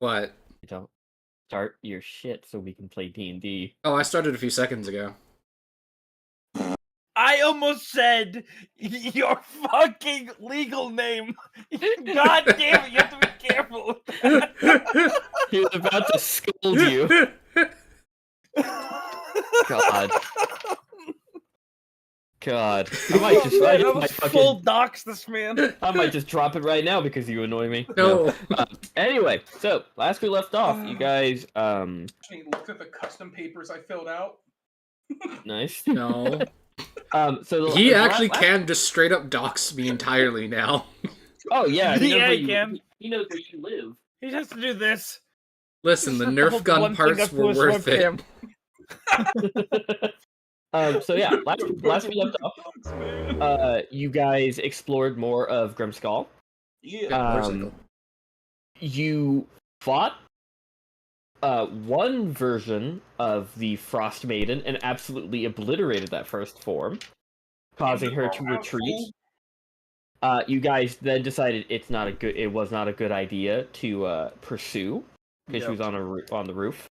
What? You don't start your shit so we can play D&D. Oh, I started a few seconds ago. I almost said your fucking legal name. God damn it, you have to be careful with that. He was about to scold you. God. God. I might just, I I just almost might full fucking, dox this man. I might just drop it right now because you annoy me. No. Anyway, so last we left off, you guys, Actually looked at the custom papers I filled out. nice. No. So He the actually last- can just straight up dox me entirely now. Oh yeah, he knows Yeah, where he can. He knows where you live. He has to do this. Listen, the Just Nerf hold gun one parts finger were to his worth it. webcam. So yeah, last we left off, you guys explored more of Grimskull. Yeah. Motorcycle. You fought one version of the Frost Maiden and absolutely obliterated that first form, causing her to retreat. You guys then decided it was not a good idea to pursue because she was on the roof.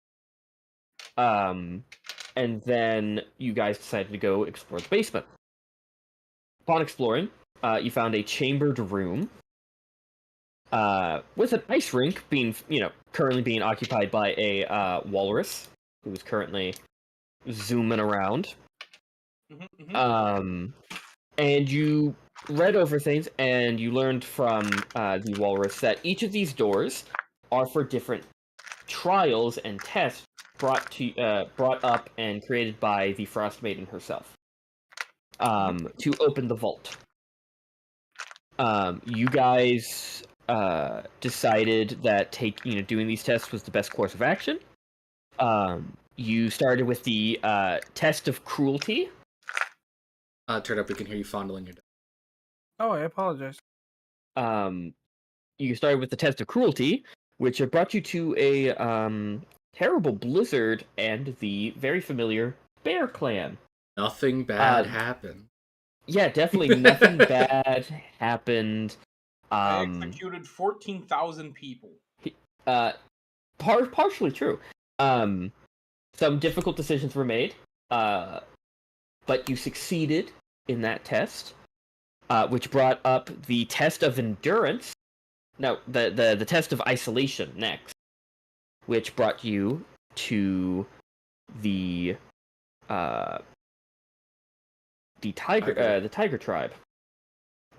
And then you guys decided to go explore the basement. Upon exploring, you found a chambered room with an ice rink currently being occupied by a walrus who is currently zooming around. And you read over things, and you learned from the walrus that each of these doors are for different trials and tests brought up and created by the Frost Maiden herself to open the vault. You guys decided that doing these tests was the best course of action. You started with the test of cruelty. Turn up, we can hear you fondling your dog. Oh, I apologize. You started with the test of cruelty, which brought you to a terrible blizzard and the very familiar Bear Clan. Nothing bad happened. Yeah, definitely nothing bad happened. I executed 14,000 people. Partially true. Some difficult decisions were made, but you succeeded in that test, which brought up the test of endurance. No, the test of isolation next, which brought you to the tiger tribe.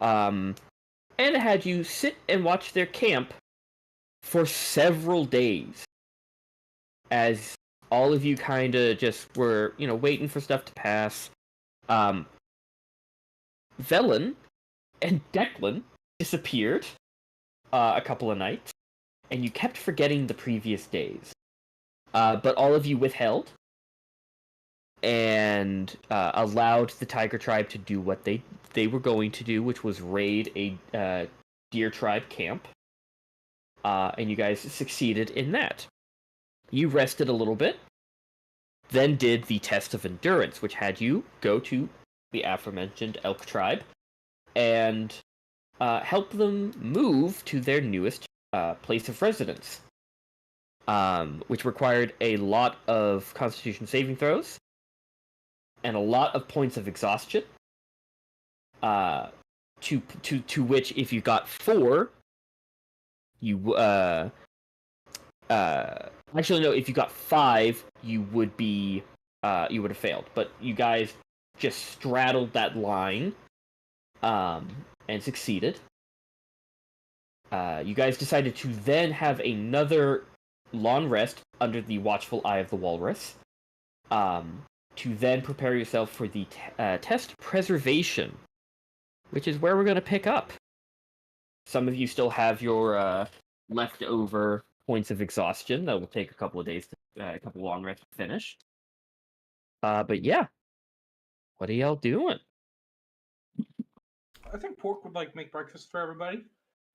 And it had you sit and watch their camp for several days, as all of you kind of just were, waiting for stuff to pass. Velen and Declan disappeared a couple of nights, and you kept forgetting the previous days. But all of you withheld and allowed the Tiger Tribe to do what they were going to do, which was raid a Deer Tribe camp. And you guys succeeded in that. You rested a little bit, then did the test of endurance, which had you go to the aforementioned Elk Tribe and help them move to their newest place of residence, which required a lot of Constitution saving throws and a lot of points of exhaustion. To which, if you got 4, you actually no, if you got 5, you would have failed. But you guys just straddled that line, and succeeded. You guys decided to then have another long rest under the watchful eye of the walrus, to then prepare yourself for the test preservation, which is where we're going to pick up. Some of you still have your leftover points of exhaustion that will take a couple of days, a couple long rests to finish. But yeah, what are y'all doing? I think Pork would make breakfast for everybody.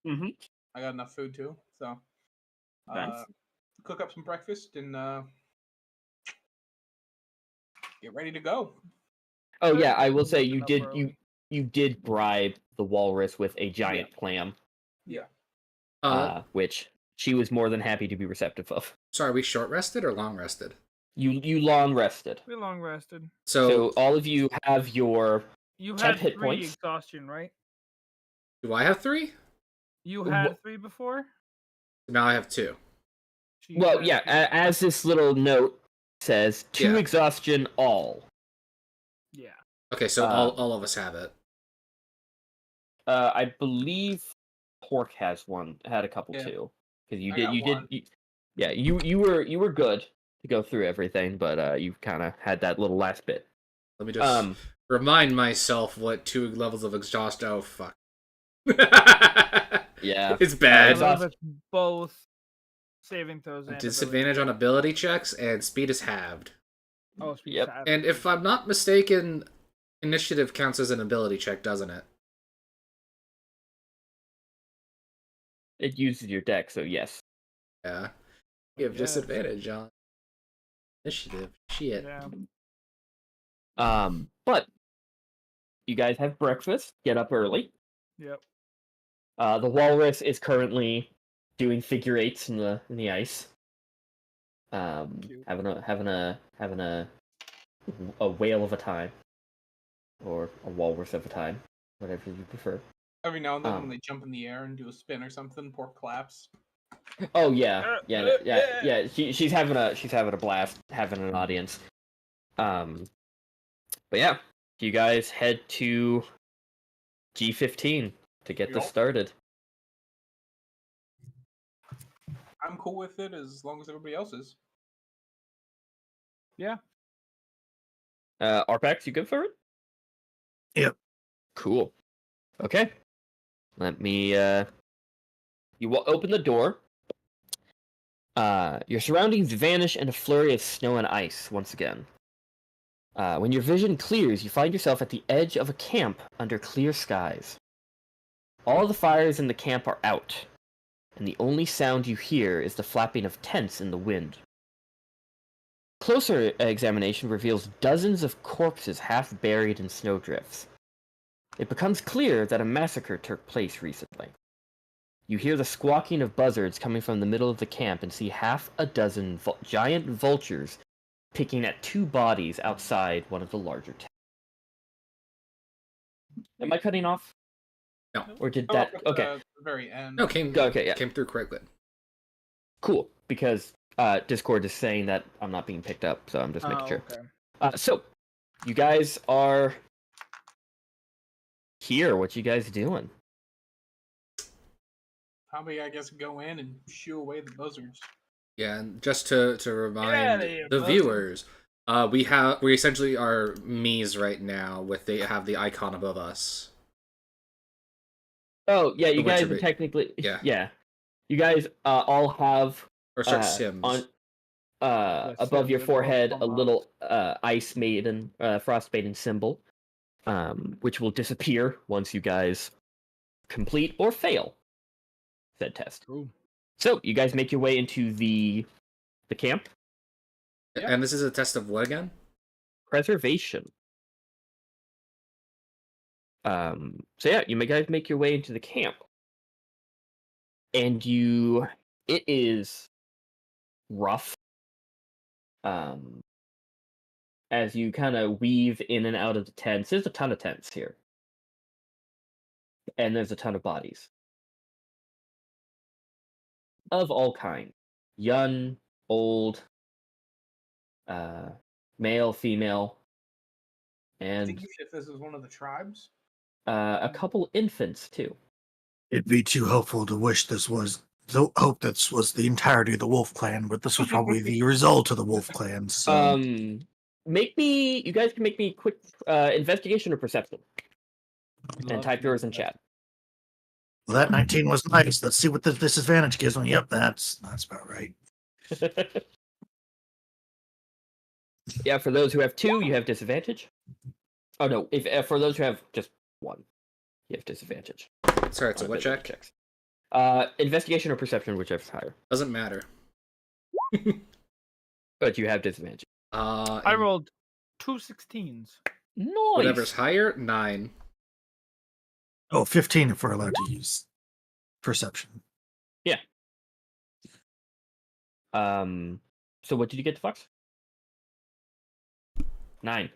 Mm-hmm. I got enough food too, so Nice. cook up some breakfast and get ready to go. Oh yeah, I will say you did bribe the walrus with a giant clam. Yeah. Which she was more than happy to be receptive of. So are we short rested or long rested? You long rested. We long rested. So all of you have your You 10 had hit 3 points. exhaustion, right? do I have 3? You had 3 before? Now I have 2. So you Well, had yeah, 3. as this little note says, 2 Yeah. exhaustion all. Yeah. Okay, so all of us have it. I believe Pork had a couple Yeah. too. Because you I did, got you one. did, you were good to go through everything, but you kind of had that little last bit. Let me just remind myself what 2 levels of exhaust. Oh fuck. Yeah, It's bad. exhaust- It's both saving throws and Disadvantage on ability checks, and speed is halved. Oh, speed Yep. stab. And if I'm not mistaken, initiative counts as an ability check, doesn't it? it uses your deck, so yes. Yeah. You have Yes. disadvantage on initiative. Shit. Yeah. But you guys have breakfast. Get up early. Yep. The walrus is currently doing figure eights in the ice. Cute. Having a whale of a time, or a walrus of a time, whatever you prefer. Every now and then, when they jump in the air and do a spin or something, Pork claps. Oh yeah. She's having a blast, having an audience. But yeah, you guys head to G15 to get this Yup. started. I'm cool with it as long as everybody else is. Yeah. Arpax, you good for it? Yep. Cool. Okay. Let me. You will open the door. Your surroundings vanish in a flurry of snow and ice once again. When your vision clears, you find yourself at the edge of a camp under clear skies. All the fires in the camp are out, and the only sound you hear is the flapping of tents in the wind. Closer examination reveals dozens of corpses half buried in snowdrifts. It becomes clear that a massacre took place recently. You hear the squawking of buzzards coming from the middle of the camp and see half a dozen giant vultures picking at 2 bodies outside one of the larger tents. Am I cutting off? No. Or did Oh, that... at Okay, the very end. No, came yeah. came through quite good. Cool, because Discord is saying that I'm not being picked up, so I'm just making sure. Okay. So, you guys are here. What you guys doing? Probably, I guess, go in and shoo away the buzzards. Yeah, and just to remind here, the buzzard. viewers, we essentially are me's right now. They have the icon above us. Oh, yeah, you The guys winter are bait. technically... Yeah. Yeah. You guys all have... Or search Sims. On The above your symbol forehead come a up. little ice maiden, frost maiden symbol, which will disappear once you guys complete or fail said test. Cool. So you guys make your way into the camp. Yeah. And this is a test of what again? Preservation. So yeah, you guys make your way into the camp, and it is rough. As you kind of weave in and out of the tents, there's a ton of tents here, and there's a ton of bodies of all kinds, young, old, male, female, I and think if this is one of the tribes. a couple infants too. It'd be too hopeful to wish this was hope this was the entirety of the Wolf Clan, but this was probably the result of the Wolf Clan. So You guys can make me quick investigation or perception, and type yours in chat. well, that 19 was nice. Let's see what the disadvantage gives me. Yep, that's about right. Yeah, for those who have 2, you have disadvantage. Oh no, if for those who have just 1, you have disadvantage. Sorry, it's a on what ability check? checks. Investigation or perception, whichever's higher. Doesn't matter. But you have disadvantage. I And rolled 2 16s. Nice. whatever's higher, 9. Oh, 15 if we're allowed to use perception. So what did you get, Fox? 9.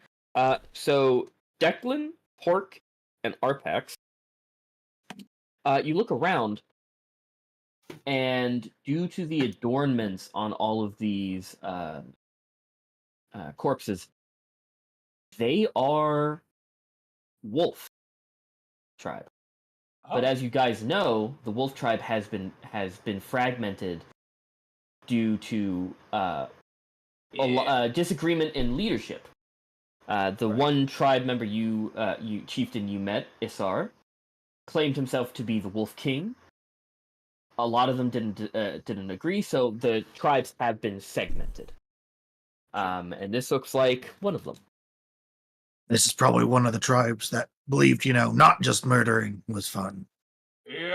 So Declan, Pork, and Arpax. You look around, and due to the adornments on all of these corpses, they are wolf tribe. But as you guys know, the wolf tribe has been fragmented due to disagreement in leadership. The one tribe member you chieftain you met, Isar, claimed himself to be the Wolf King. A lot of them didn't agree, so the tribes have been segmented. And this looks like one of them. This is probably one of the tribes that believed, not just murdering was fun. Yeah.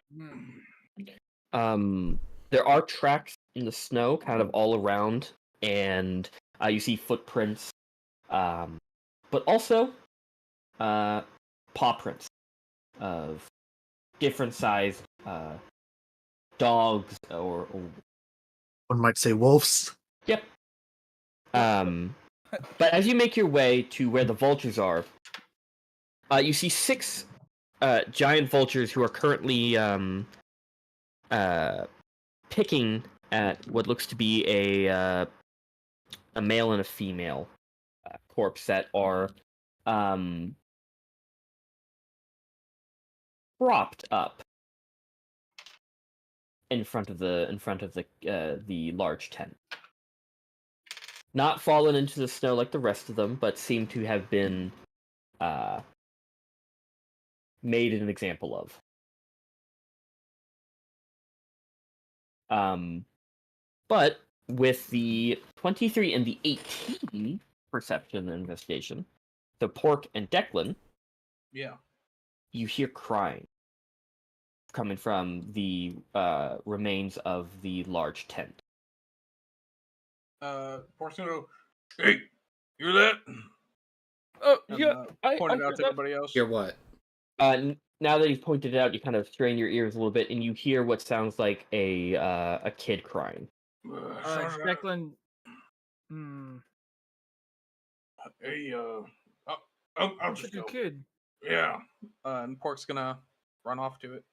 There are tracks in the snow kind of all around, and you see footprints, but also paw prints of different sized dogs or One might say wolves. Yep. But as you make your way to where the vultures are, you see 6 giant vultures who are currently picking at what looks to be a male and a female corpse that are propped up in front of the large tent. Not fallen into the snow like the rest of them, but seem to have been made an example of. But with the 23 and the 18 perception and investigation, so Pork and Declan, Yeah. you hear crying coming from the remains of the large tent. Pork's gonna go, hey, you hear that? Oh, And, yeah. point I it out heard to that. everybody else. Hear what? Now that he's pointed it out, you kind of strain your ears a little bit, and you hear what sounds like a kid crying. Declan. Hey, I'll Looks just like go. a kid. Yeah. And Pork's gonna run off to it.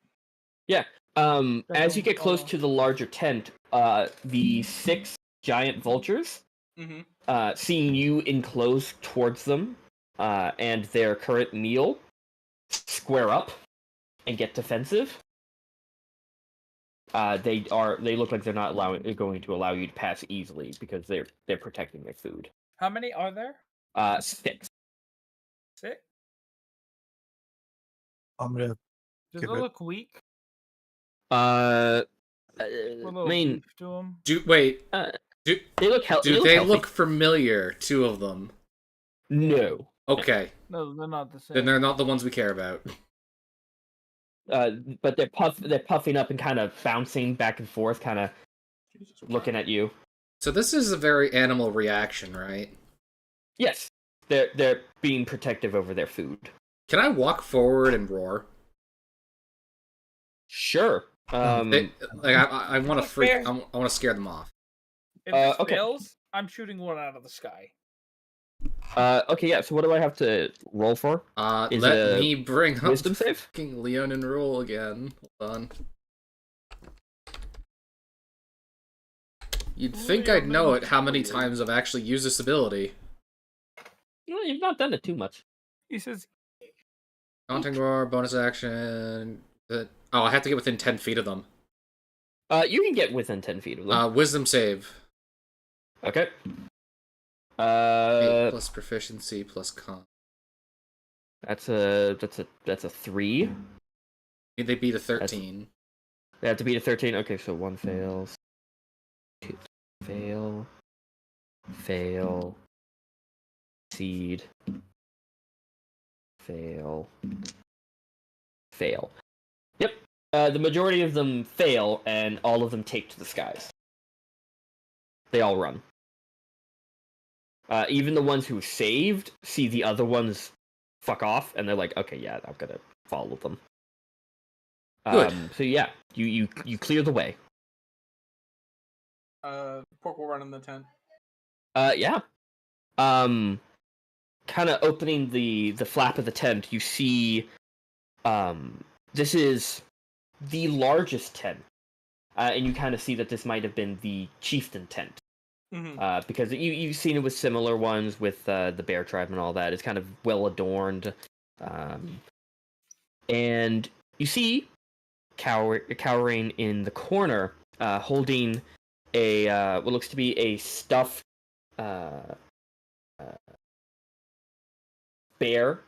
As you get close to the larger tent, the 6 giant vultures, seeing you enclosed towards them, and their current meal, square up and get defensive. They look like they're not going to allow you to pass easily because they're protecting their food. How many are there? 6. 6? I'm gonna Does Give it it- look weak? I A little mean, beef to them. they look healthy. Do they look familiar? 2 of them. No. Okay, No, they're not the same. then they're not the ones we care about. But they're puffing up and kind of bouncing back and forth, kind of looking at you. So this is a very animal reaction, right? Yes, they're being protective over their food. Can I walk forward and roar? Sure. I want to freak. I want to scare them off. If it okay. fails, I'm shooting one out of the sky. Okay, yeah. So what do I have to roll for? Is it Let a me bring up wisdom save? fucking Leonin roll again. Hold on. You'd think I'd know it how many times I've actually used this ability. You've not done it too much. He says, Taunting roar, bonus action. I have to get within 10 feet of them. You can get within 10 feet of them. Wisdom save. Okay. 8 plus proficiency plus con. That's a 3. They beat a 13. They have to beat a 13. Okay, so 1 fails. 2 fail. Seed. Fail. Yep. The majority of them fail, and all of them take to the skies. They all run. Even the ones who saved see the other ones fuck off, and they're like, okay, yeah, I'm gonna follow them. Good. So yeah, you clear the way. Pork will run in the tent. Yeah. Kind of opening the flap of the tent, you see, this is the largest tent, and you kind of see that this might have been the chieftain tent, because you've seen it with similar ones with the bear tribe and all that. It's kind of well adorned, and you see cowering in the corner, holding a what looks to be a stuffed bear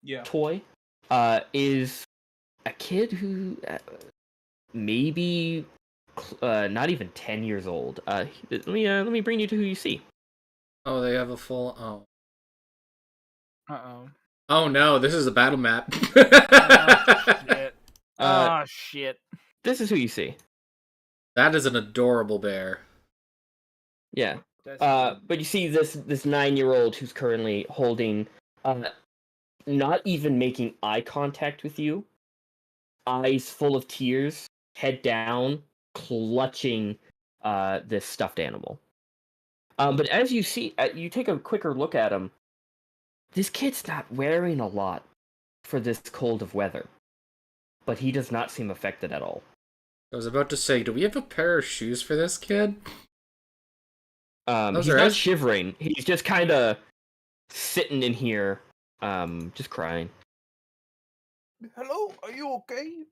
Yeah. toy, is a kid who maybe not even 10 years old. Let me bring you to who you see. Oh, they have a full. Oh. Uh-oh. Oh no, this is a battle map. Shit. Shit. This is who you see. That is an adorable bear. Yeah. That's But you see this 9-year-old who's currently holding, not even making eye contact with you, eyes full of tears, head down, clutching this stuffed animal. But as you see, you take a quicker look at him. This kid's not wearing a lot for this cold of weather, but he does not seem affected at all. I was about to say, do we have a pair of shoes for this kid? He's not shivering. He's just kind of sitting in here, just crying. Hello, are you okay?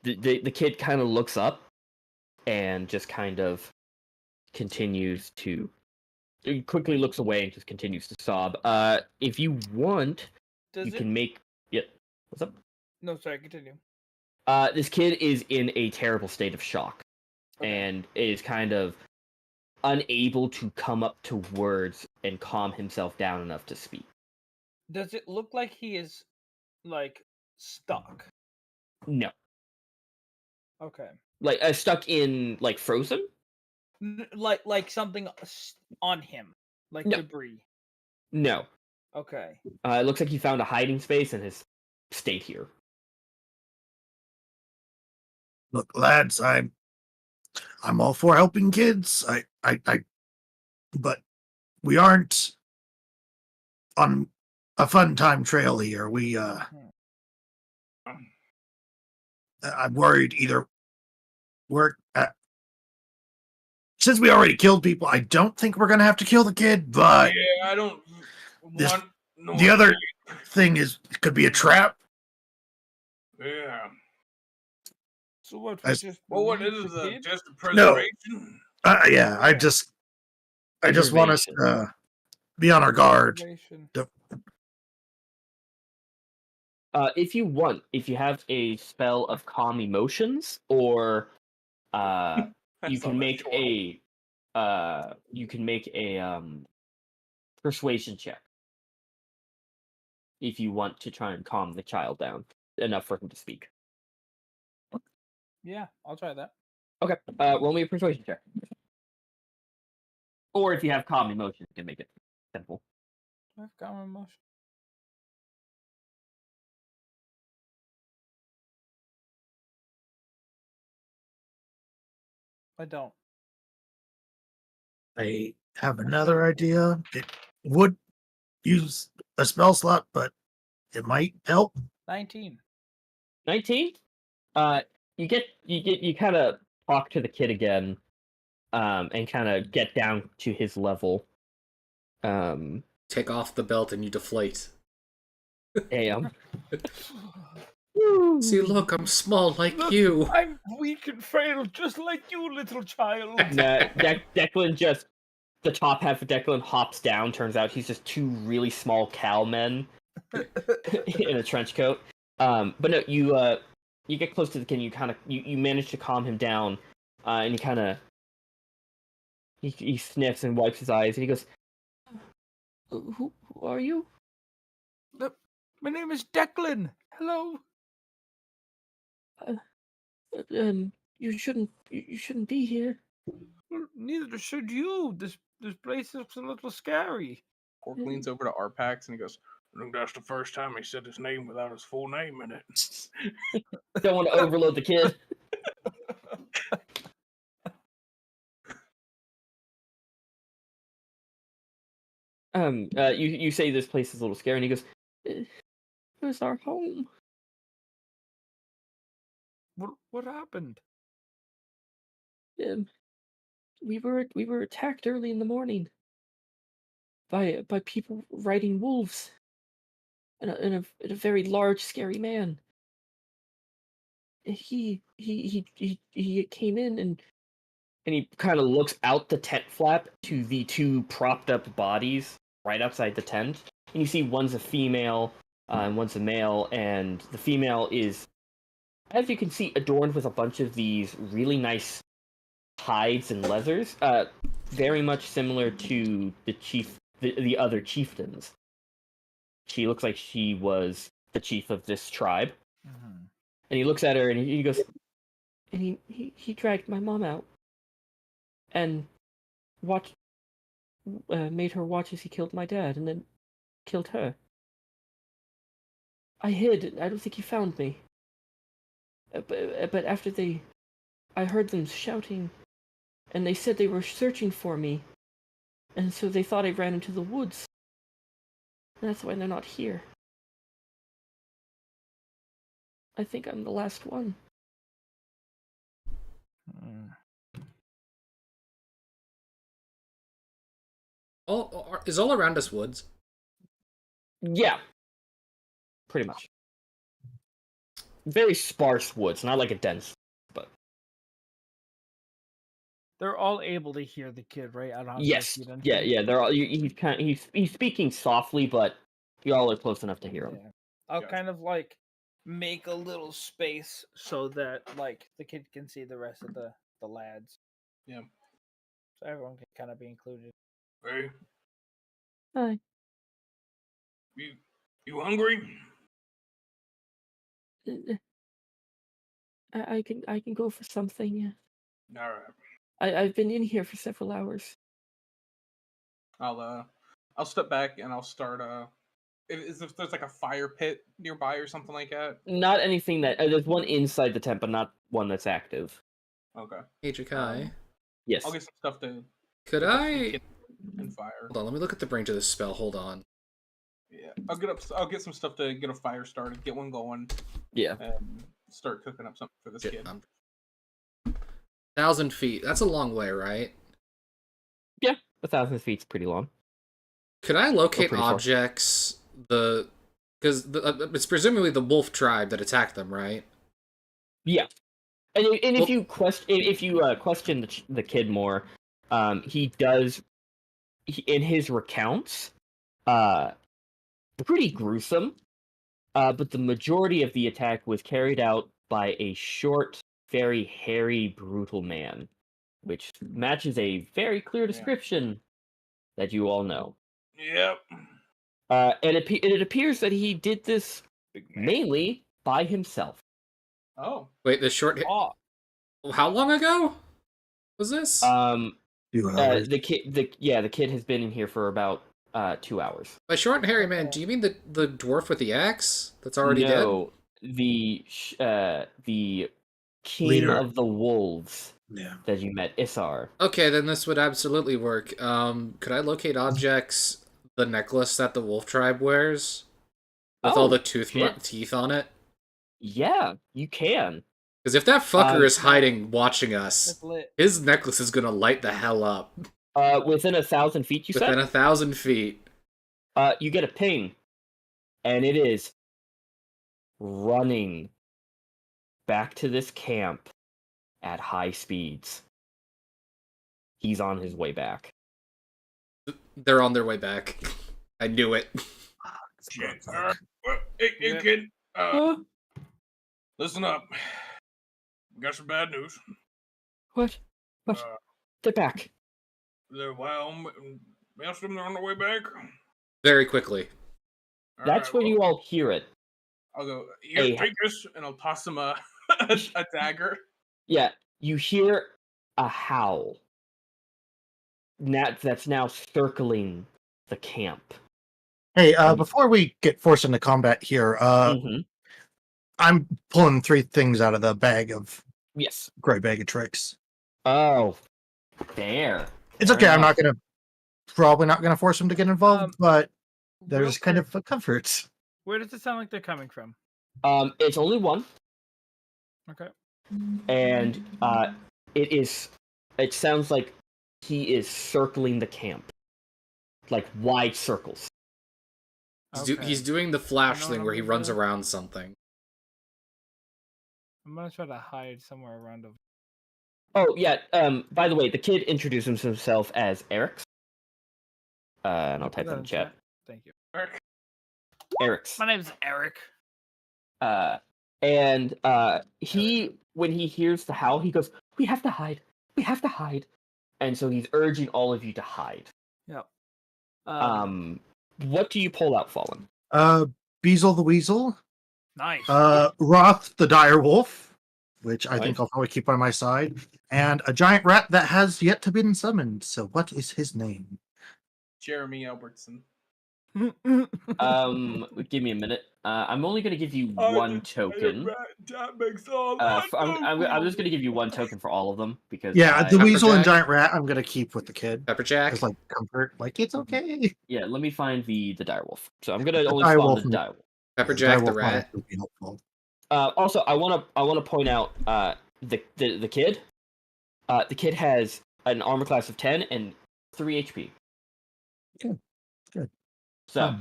The kid kind of looks up and just kind of continues to. He quickly looks away and just continues to sob. If you want, you can make. Yep. What's up? No, sorry, continue. This kid is in a terrible state of shock, and is kind of unable to come up to words and calm himself down enough to speak. Does it look like he is, like, stuck? No. Okay. Like, stuck in, like, frozen? Like something on him, like No. debris. No. Okay. It looks like he found a hiding space and has stayed here. Look, lads, I'm all for helping kids. But we aren't on a fun time trail here. I'm worried either since we already killed people, I don't think we're gonna have to kill the kid, but Yeah, I don't want the other thing is it could be a trap. Yeah. So what? Well, what is it? Just a No. preservation? Yeah, I just want us to be on our guard. If you want, if you have a spell of calm emotions, or you can make a persuasion check if you want to try and calm the child down enough for him to speak. Yeah, I'll try that. Okay, roll me a persuasion check. Or if you have calm emotions, you can make it simple. I've got my emotion. I don't. I have another idea. It would use a spell slot, but it might help. 19. 19? You kind of talk to the kid again, and kind of get down to his level. Take off the belt and you deflate. Damn. See, look, I'm small like you. I'm weak and frail, just like you, little child. Declan just, the top half of Declan hops down. Turns out he's just two really small cowmen in a trench coat. But no, you get close to the kid. And you manage to calm him down, and he sniffs and wipes his eyes, and he goes, "Who are you?" My name is Declan. Hello. You shouldn't be here. Well, neither should you. This place looks a little scary. Pork leans over to Arpax and he goes, I think that's the first time he said his name without his full name in it. Don't want to overload the kid. You say this place is a little scary, and he goes, "It was our home. What happened? Um, we were attacked early in the morning by people riding wolves and a very large, scary man. He came in and he kind of looks out the tent flap to the two propped up bodies right outside the tent, and you see one's a female and one's a male, and the female is, as you can see, adorned with a bunch of these really nice hides and leathers, very much similar to the other chieftains. She looks like she was the chief of this tribe. Mhm. And he looks at her and he goes, and he dragged my mom out and watched, made her watch as he killed my dad and then killed her. I hid. I don't think he found me. But after I heard them shouting, and they said they were searching for me, and so they thought I ran into the woods. And that's why they're not here. I think I'm the last one. Mm. Is all around us woods? Yeah. Pretty much. Very sparse woods, not like a dense, but They're all able to hear the kid, right? I don't have to yes, repeat anything. yeah. They're all. He's speaking softly, but you all are close enough to hear him. Yeah. I'll Gotcha. kind of like make a little space so that like the kid can see the rest of the lads. Yeah. So everyone can kind of be included. Hey, Hi. you hungry? I can go for something. Yeah. All right. I've been in here for several hours. I'll step back and I'll start. If there's like a fire pit nearby or something like that. Not anything that there's one inside the tent, but not one that's active. Okay. Hey, Jakai. Yes. I'll get some stuff to. Could get some I... kit and fire. Hold on, let me look at the range of this spell. Hold on. Yeah, I'll get some stuff to get a fire started, get one going, Yeah. and start cooking up something for this Shit, kid. 1,000 feet. That's a long way, right? 1,000 feet's pretty long. Could I locate pretty far. objects? Because it's presumably the wolf tribe that attacked them, right? Yeah. And if Well- you question the kid more, he does in his recounts, pretty gruesome. But the majority of the attack was carried out by a short, very hairy, brutal man, which matches a very clear description that you all know. Yep. And it appears that he did this Big man. mainly by himself. Oh. Wait, the short... Oh, How long ago was this? The kid has been in here for about 2 hours. By short and hairy man, do you mean the dwarf with the axe that's already dead? No, the king Leader. of the wolves Yeah. that you met, Isar. Okay, then this would absolutely work. Could I locate objects, the necklace that the wolf tribe wears? With all the shit. teeth on it? Yeah, you can. Because if that fucker is hiding, watching us, that's lit. his necklace is gonna light the hell up. Within 1,000 feet, you Within said? 1,000 feet. You get a ping, and it is running back to this camp at high speeds. He's on his way back. They're on their way back. I knew it. Shit. Alright. Well, hey, Yeah. kid. Listen up. We got some bad news. What? Uh, They're back. Most of them are on their way back. Very quickly. That's when you all hear it. I'll go. Here, Hey. take this, and I'll toss him a dagger. Yeah, you hear a howl. That's now circling the camp. Hey, before we get forced into combat here, Mhm. I'm pulling 3 things out of the Yes. gray bag of tricks. Oh, there. It's Fair okay. I'm enough. not gonna probably not going to force him to get involved, but Real there's kind quick, of a comfort. where does it sound like they're coming from? It's only one, Okay. and it sounds like he is circling the camp, like wide circles. He's doing the flash You know thing what where I'm he gonna runs do? around something. I'm gonna try to hide somewhere around a. Oh yeah. By the way, the kid introduces himself as Eric's. And I'll Put type that in chat. Thank you. Eric's. My name's Eric. And when he hears the howl, he goes, "We have to hide. We have to hide." And so he's urging all of you to hide. Yep. What do you pull out, Fallen? Beazle the Weasel, Nice. Roth the Dire Wolf, which I Nice. think I'll probably keep by my side, and a giant rat that has yet to be summoned. So what is his name? Jeremy Albertson. Give me a minute. I'm only going to give you one token. That makes all I'm just going to give you one token for all of them because Yeah, the Weasel and Pepperjack? giant rat I'm going to keep with the kid. Pepperjack? It's like comfort, like it's okay. Yeah, let me find the direwolf. So I'm going to only dire spawn wolf the may- direwolf. Pepperjack the Direwolf rat? would be helpful. Also, I want to point out the kid. The kid has an armor class of 10 and 3 HP. Good. So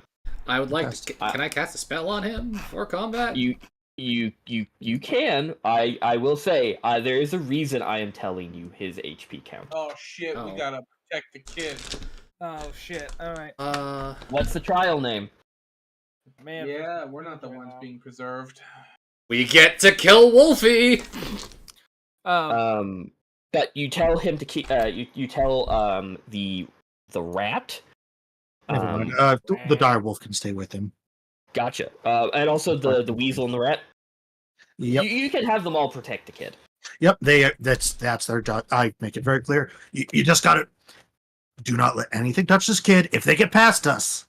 I would like. Fantastic. Can I cast a spell on him for combat? you can. I will say there is a reason I am telling you his HP count. Oh shit, Oh. we gotta protect the kid. Oh shit! All right, What's the trial name? man. Yeah, we're not the ones being preserved. We get to kill Wolfie. But you tell him to keep. You tell the rat. Never mind. The dire wolf can stay with him. Gotcha. And also the weasel and the rat. Yep. You can have them all protect the kid. Yep, that's their job. I make it very clear. You just gotta do not let anything touch this kid. If they get past us,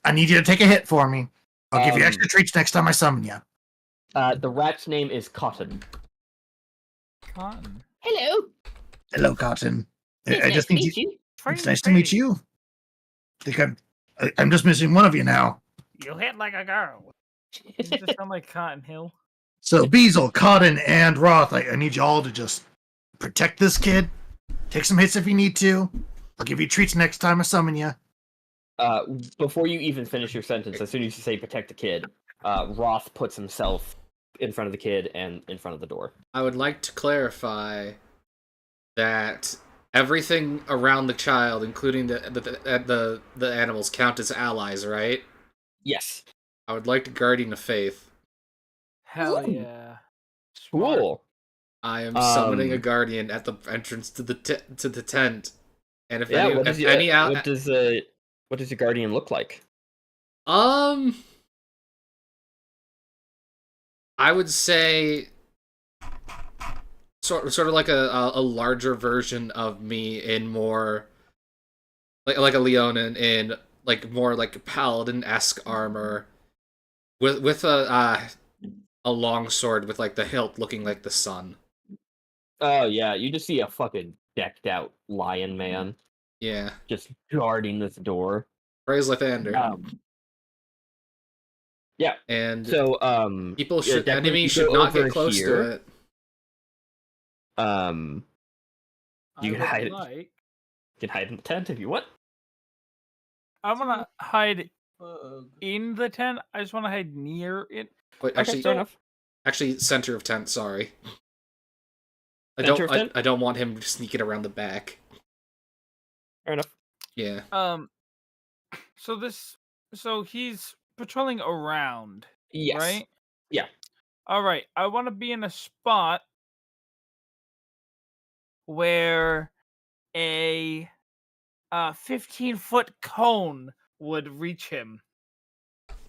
I need you to take a hit for me. I'll give you extra treats next time I summon you. The rat's name is Cotton. Cotton. Hello. Hello, Cotton. I It's just nice to think meet you. it's nice to meet you. I think I'm just missing one of you now. You hit like a girl. You just sound like Cotton Hill. So Beazle, Cotton, and Roth, I need you all to just protect this kid. Take some hits if you need to. I'll give you treats next time I summon you. Before you even finish your sentence, as soon as you say protect the kid, Roth puts himself in front of the kid and in front of the door. I would like to clarify that everything around the child, including the animals, count as allies, right? Yes. I would like to Guardian of Faith. Hell Ooh. yeah. Smart. Cool. I am summoning a guardian at the entrance to the tent, and if Yeah. any, What if does any out, what does your guardian look like? I would say sort of like a larger version of me in more like a Leonin in like more like paladin-esque armor with a long sword with like the hilt looking like the sun. Oh yeah, you just see a fucking decked out lion man Yeah, just guarding this door. praise Lathander. Yeah. And So people yeah, should definitely enemies go should not over get close here. to it. You can I hide would it. like. You can hide in the tent if you want. I want to hide Ugh. in the tent. I just want to hide near it. Wait, Okay, actually, fair enough. center of tent. Sorry, Center of tent? I don't want him sneaking around the back. Fair enough. Yeah. So he's patrolling around, Yes. right? Yeah. All right. I want to be in a spot where a 15-foot cone would reach him.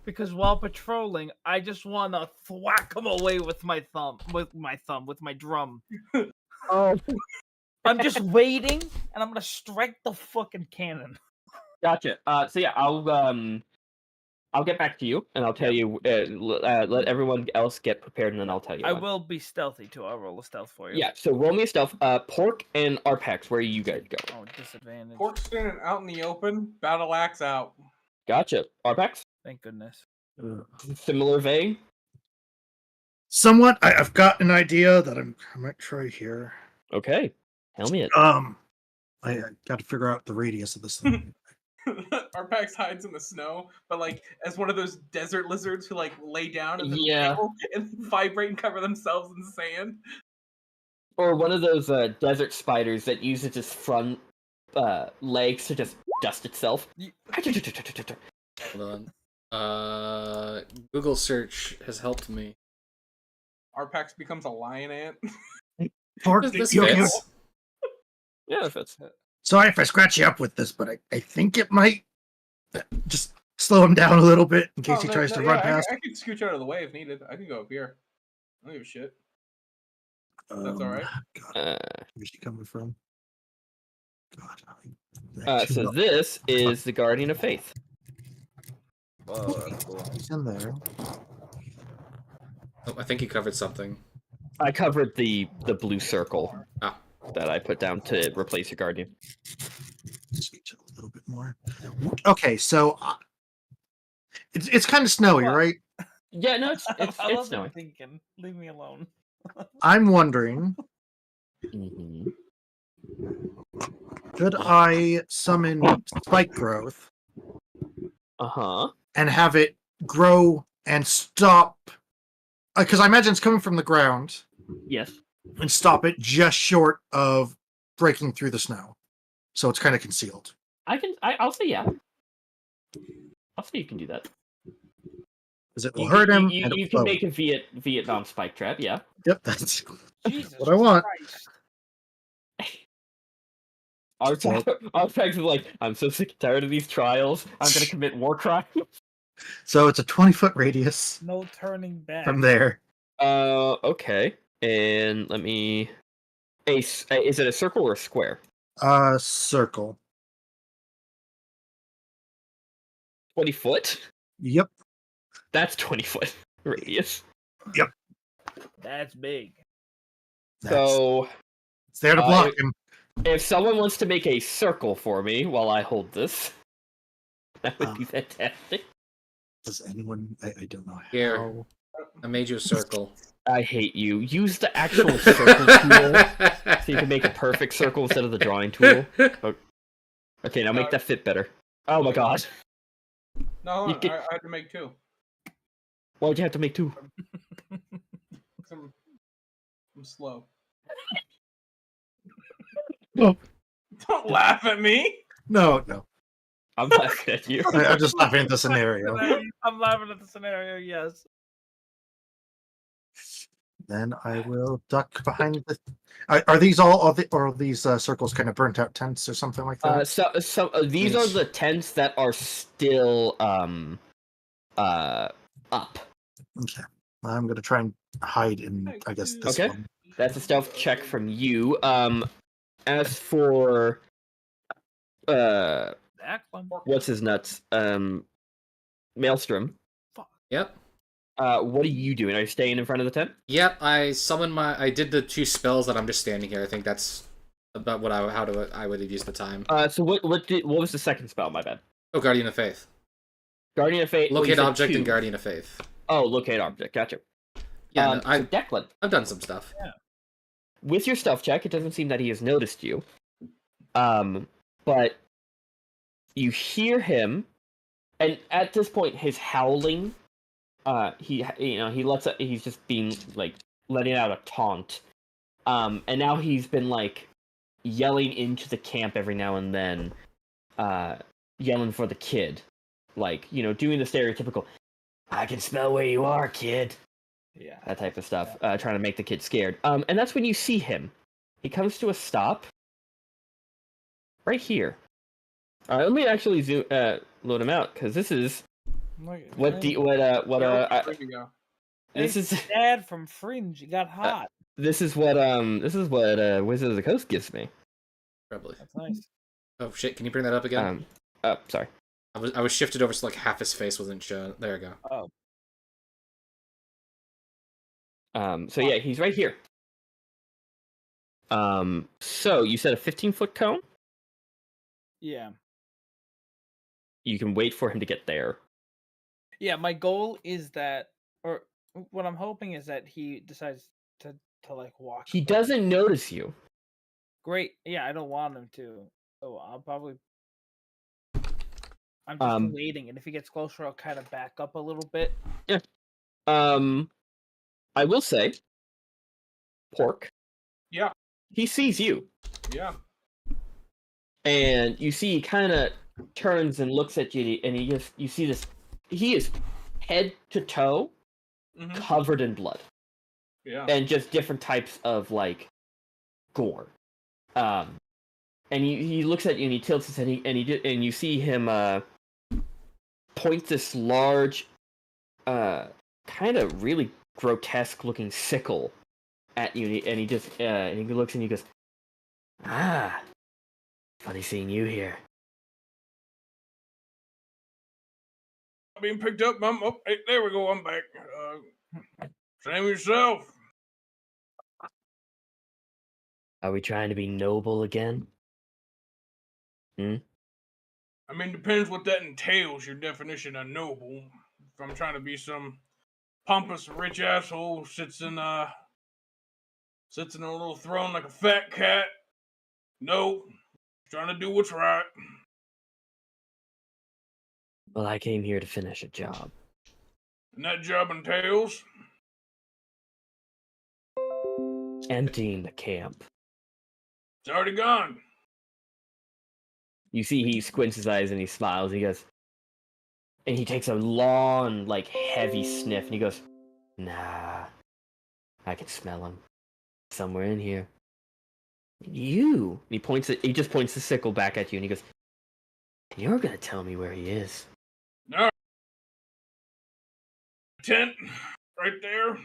Because while patrolling, I just want to thwack him away with my drum. Oh, I'm just waiting, and I'm gonna strike the fucking cannon. gotcha. So yeah, I'll I'll get back to you, and I'll tell you. Let everyone else get prepared, and then I'll tell you. I when. will be stealthy too. I'll roll a stealth for you. Yeah. So roll me a stealth. Pork and Arpex. Where you guys go? Oh, disadvantage. Pork standing out in the open, battle axe out. Gotcha. Arpex. Thank goodness. Similar vein. Somewhat. I've got an idea that I might try here. Okay. Tell me it. I got to figure out the radius of this thing. Arpax hides in the snow, but like as one of those desert lizards who like lay down and then Yeah. wiggle and vibrate and cover themselves in sand. Or one of those desert spiders that uses its front legs to just dust itself. Hold on. Google search has helped me. Arpax becomes a lion ant. Pork, This you- fits. Yeah, if it's sorry if I scratch you up with this, but I think it might just slow him down a little bit in case he tries to run past. I can scooch out of the way if needed. I can go up here. I don't give a shit. That's all right. God, where's he coming from? God. so this is the Guardian of Faith. He's in there. Oh, I think he covered something. I covered the blue circle Ah. that I put down to replace your Guardian. Scooch a little bit more. Okay, so it's kind of snowy, What? right? Yeah, no, it's I love snowing. thinking. Leave me alone. I'm wondering, Mhm. could I summon spike growth Uh-huh. and have it grow and stop? Because I imagine it's coming from the ground Yes. and stop it just short of breaking through the snow, so it's kind of concealed. I'll say yeah. I'll say you can do that. Because it will You, hurt him. You, and it you will can slow make him. a Vietnam spike trap, yeah. Yep, that's Jesus what I want. Christ. Arpex is like, I'm so sick and tired of these trials. I'm gonna commit war crimes. So it's a 20-foot radius No turning back. from there. Okay. And let me. Is it a circle or a square? Circle. 20 foot? Yep. That's 20 foot radius. That's big. So, It's there to block him. if someone wants to make a circle for me while I hold this, that would be fantastic. Does anyone? I don't know. Here. How. I made you a circle. I hate you. Use the actual circle tool so you can make a perfect circle instead of the drawing tool. Okay, now make that fit better. Oh my god. No, You I get- had to make two. Why'd you have to make two? 'Cause I'm slow. Oh. Don't laugh at me. No. I'm laughing at you. I'm just laughing at the scenario. I'm laughing at the scenario, yes. Then I will duck behind the. Are these all these circles kind of burnt out tents or something like that? So these are the tents that are still up. Okay. I'm gonna try and hide in. I guess this Okay. one. That's a stealth check from you. As for That one. what's his nuts? Maelstrom. Yep. What are you doing? Are you staying in front of the tent? Yep. I did the 2 spells that I'm just standing here. I think that's about what I would have used the time. So what was the second spell? My bad. Oh, Guardian of Faith. Guardian of Fate. Locate you said object 2. and Guardian of Faith. Oh, locate object. Gotcha. Yeah, no, so Declan, I've done some stuff. with your stealth check, it doesn't seem that he has noticed you. But you hear him, and at this point, his howling. He's just being like letting out a taunt. And now he's been like yelling into the camp every now and then, yelling for the kid, like doing the stereotypical, "I can smell where you are, kid." Yeah. That type of stuff, trying to make the kid scared. And that's when you see him. He comes to a stop right here. Let me actually load him out because this is There we go. this is Dad from Fringe. He got hot. this is what Wizard of the Coast gives me. Probably. That's nice. Oh shit! Can you bring that up again? Sorry. I was shifted over so like half his face wasn't shown. There we go. So yeah, he's right here. So you said a 15-foot cone? Yeah. You can wait for him to get there. Yeah, my goal is that, or what I'm hoping is that he decides to like walk. He doesn't notice you. Great. Yeah, I don't want him to. So I'll probably. I'm just waiting, and if he gets closer, I'll kind of back up a little bit. Yeah. I will say, Pork. Yeah. He sees you. Yeah. And you see he kind of turns and looks at you, and you see this. He is head to toe covered in blood. Yeah. And just different types of like gore. And he looks at you and he tilts his head and you see him point this large, kind of really grotesque looking sickle at you, and he just and he looks and he goes, "Ah, funny seeing you here." Being picked up. Hey, there we go. I'm back. Same yourself. Are we trying to be noble again? I mean, depends what that entails. Your definition of noble. If I'm trying to be some pompous rich asshole who sits in a little throne like a fat cat. No, trying to do what's right. Well, I came here to finish a job. And that job entails Emptying the camp. it's already gone. You see he squints his eyes and he smiles. He goes, and he takes a long, like, heavy sniff, and he goes, "Nah, I can smell him somewhere in here." You. And he just points the sickle back at you, and he goes, "You're gonna tell me where he is." No. Tent right there.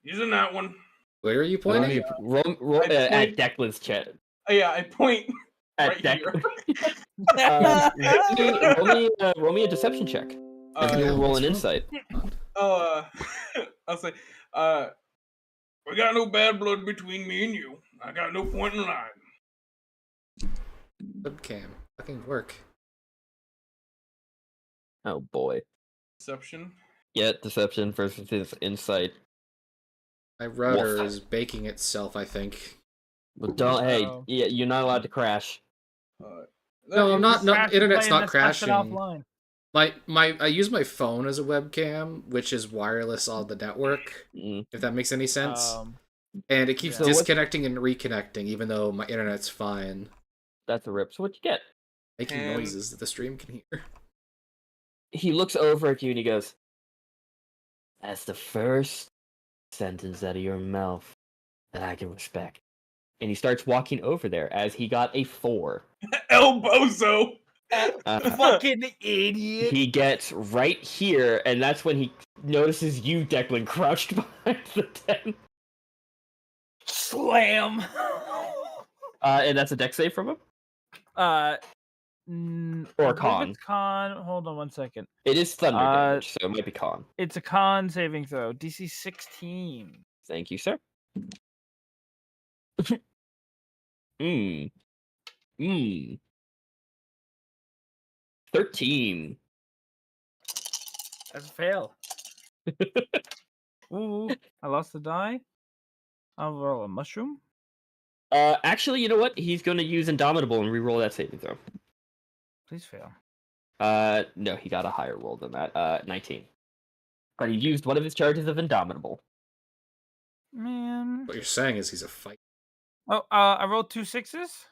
He's in that one. Where are you pointing? Roll at Declan's chat. Yeah, I point At right here. Roll me a deception check. And you'll roll an insight. I'll say, we got no bad blood between me and you. I got no point in lying. Webcam. Fucking work. Oh boy. Deception. Yeah, deception versus his insight. My router is baking itself, I think. Well, don't. Hey, yeah, you're not allowed to crash. No, I'm not. No, internet's not crashing. Offline. I use my phone as a webcam, which is wireless on the network. If that makes any sense. And it keeps disconnecting and reconnecting, even though my internet's fine. That's a rip. So what'd you get? Making noises that the stream can hear. He looks over at you and he goes, "That's the first sentence out of your mouth that I can respect." And he starts walking over there as he got a 4. El Bozo! Fucking idiot! He gets right here, and that's when he notices you, Declan, crouched behind the tent. Slam! And that's a dex save from him? Or con? It's con. Hold on one second. It is thunder damage, so it might be con. It's a con saving throw. DC 16. Thank you, sir. 13. That's a fail. Ooh, I lost the die. I'll roll a mushroom. Actually, you know what? He's going to use Indomitable and re-roll that saving throw. Please fail. No, he got a higher roll than that. 19. But he used one of his charges of Indomitable. Man. What you're saying is he's a fight. Oh, I rolled 2 6s.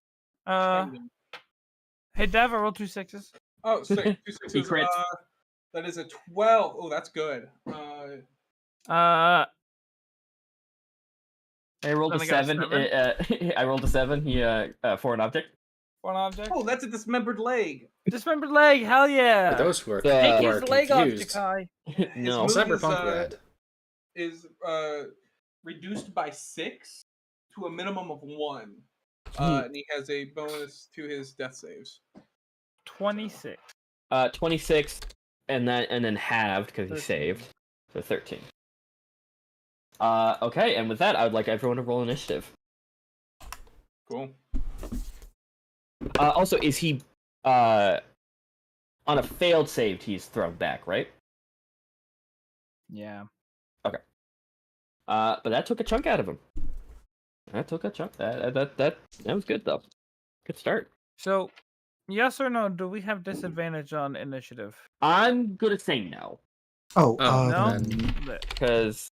Hey, Dev, I rolled 2 6s. Oh, sick. 2 6s. crits. That is a 12. Oh, that's good. I rolled a Only got a 7. I rolled a 7. He for an object. For an object. Oh, that's a dismembered leg. Dismembered leg. Hell yeah. For those who are, Take who are his leg off, confused, Jakai. No. His move Cyberpunk Red. is reduced by 6 to a minimum of 1. And he has a bonus to his death saves. 26. 26, and then halved because he 13. saved, so 13. Okay, and with that, I would like everyone to roll initiative. Cool. Also, is he on a failed save? He's thrown back, right? Yeah. But that took a chunk out of him. That took a chunk. That was good though. Good start. So, yes or no? Do we have disadvantage on initiative? I'm gonna say no, Oh, Oh, No. then- because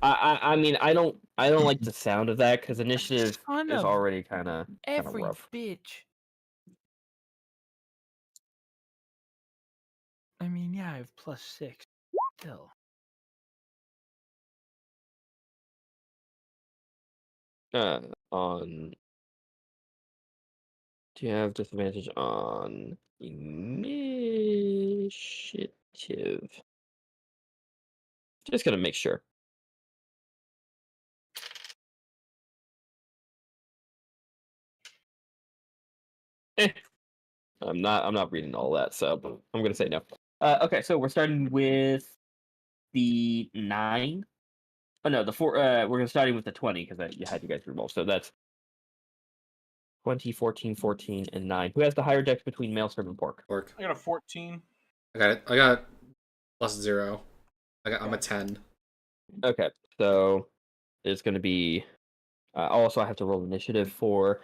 I mean I don't like the sound of that because initiative Son is of already kind of Every rough. bitch. I mean, yeah, I have +6. Still. On. Do you have disadvantage on initiative? Just gonna make sure. I'm not reading all that, so I'm gonna say no. Okay, so we're starting with the 9. Oh no, the 4. We're starting with the 20 because you had you guys reroll. So that's 20, 14, 14, and 9. Who has the higher dex between Maelstrom and Pork? Pork. I got a 14. I got it. I got +0. I'm a 10. Okay, so it's gonna be. Also, I have to roll initiative for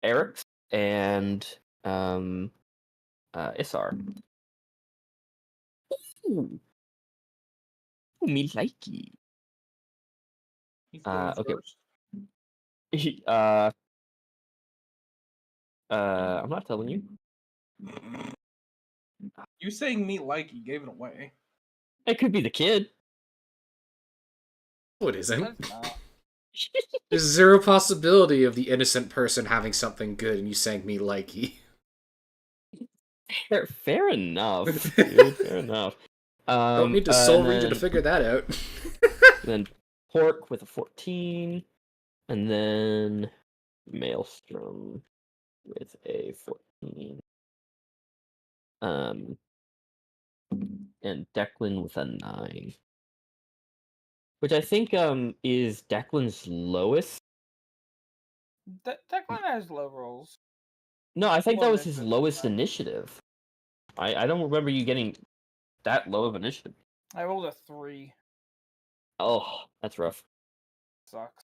Eric's and Isar. Ooh. Ooh, me likey. He's going Okay. first. I'm not telling you. You saying me like he gave it away. It could be the kid. Oh, it isn't. That's not. There's zero possibility of the innocent person having something good and you saying me likey. Fair enough. Dude, fair enough. Don't need to soul and read you then, to figure that out. then Pork with a 14, and then Maelstrom with a 14. And Declan with a 9. Which I think is Declan's lowest. Declan has low rolls. No, I think that Well, was his lowest initiative. I don't remember you getting that low of initiative. I rolled a 3. Oh, that's rough. Sucks.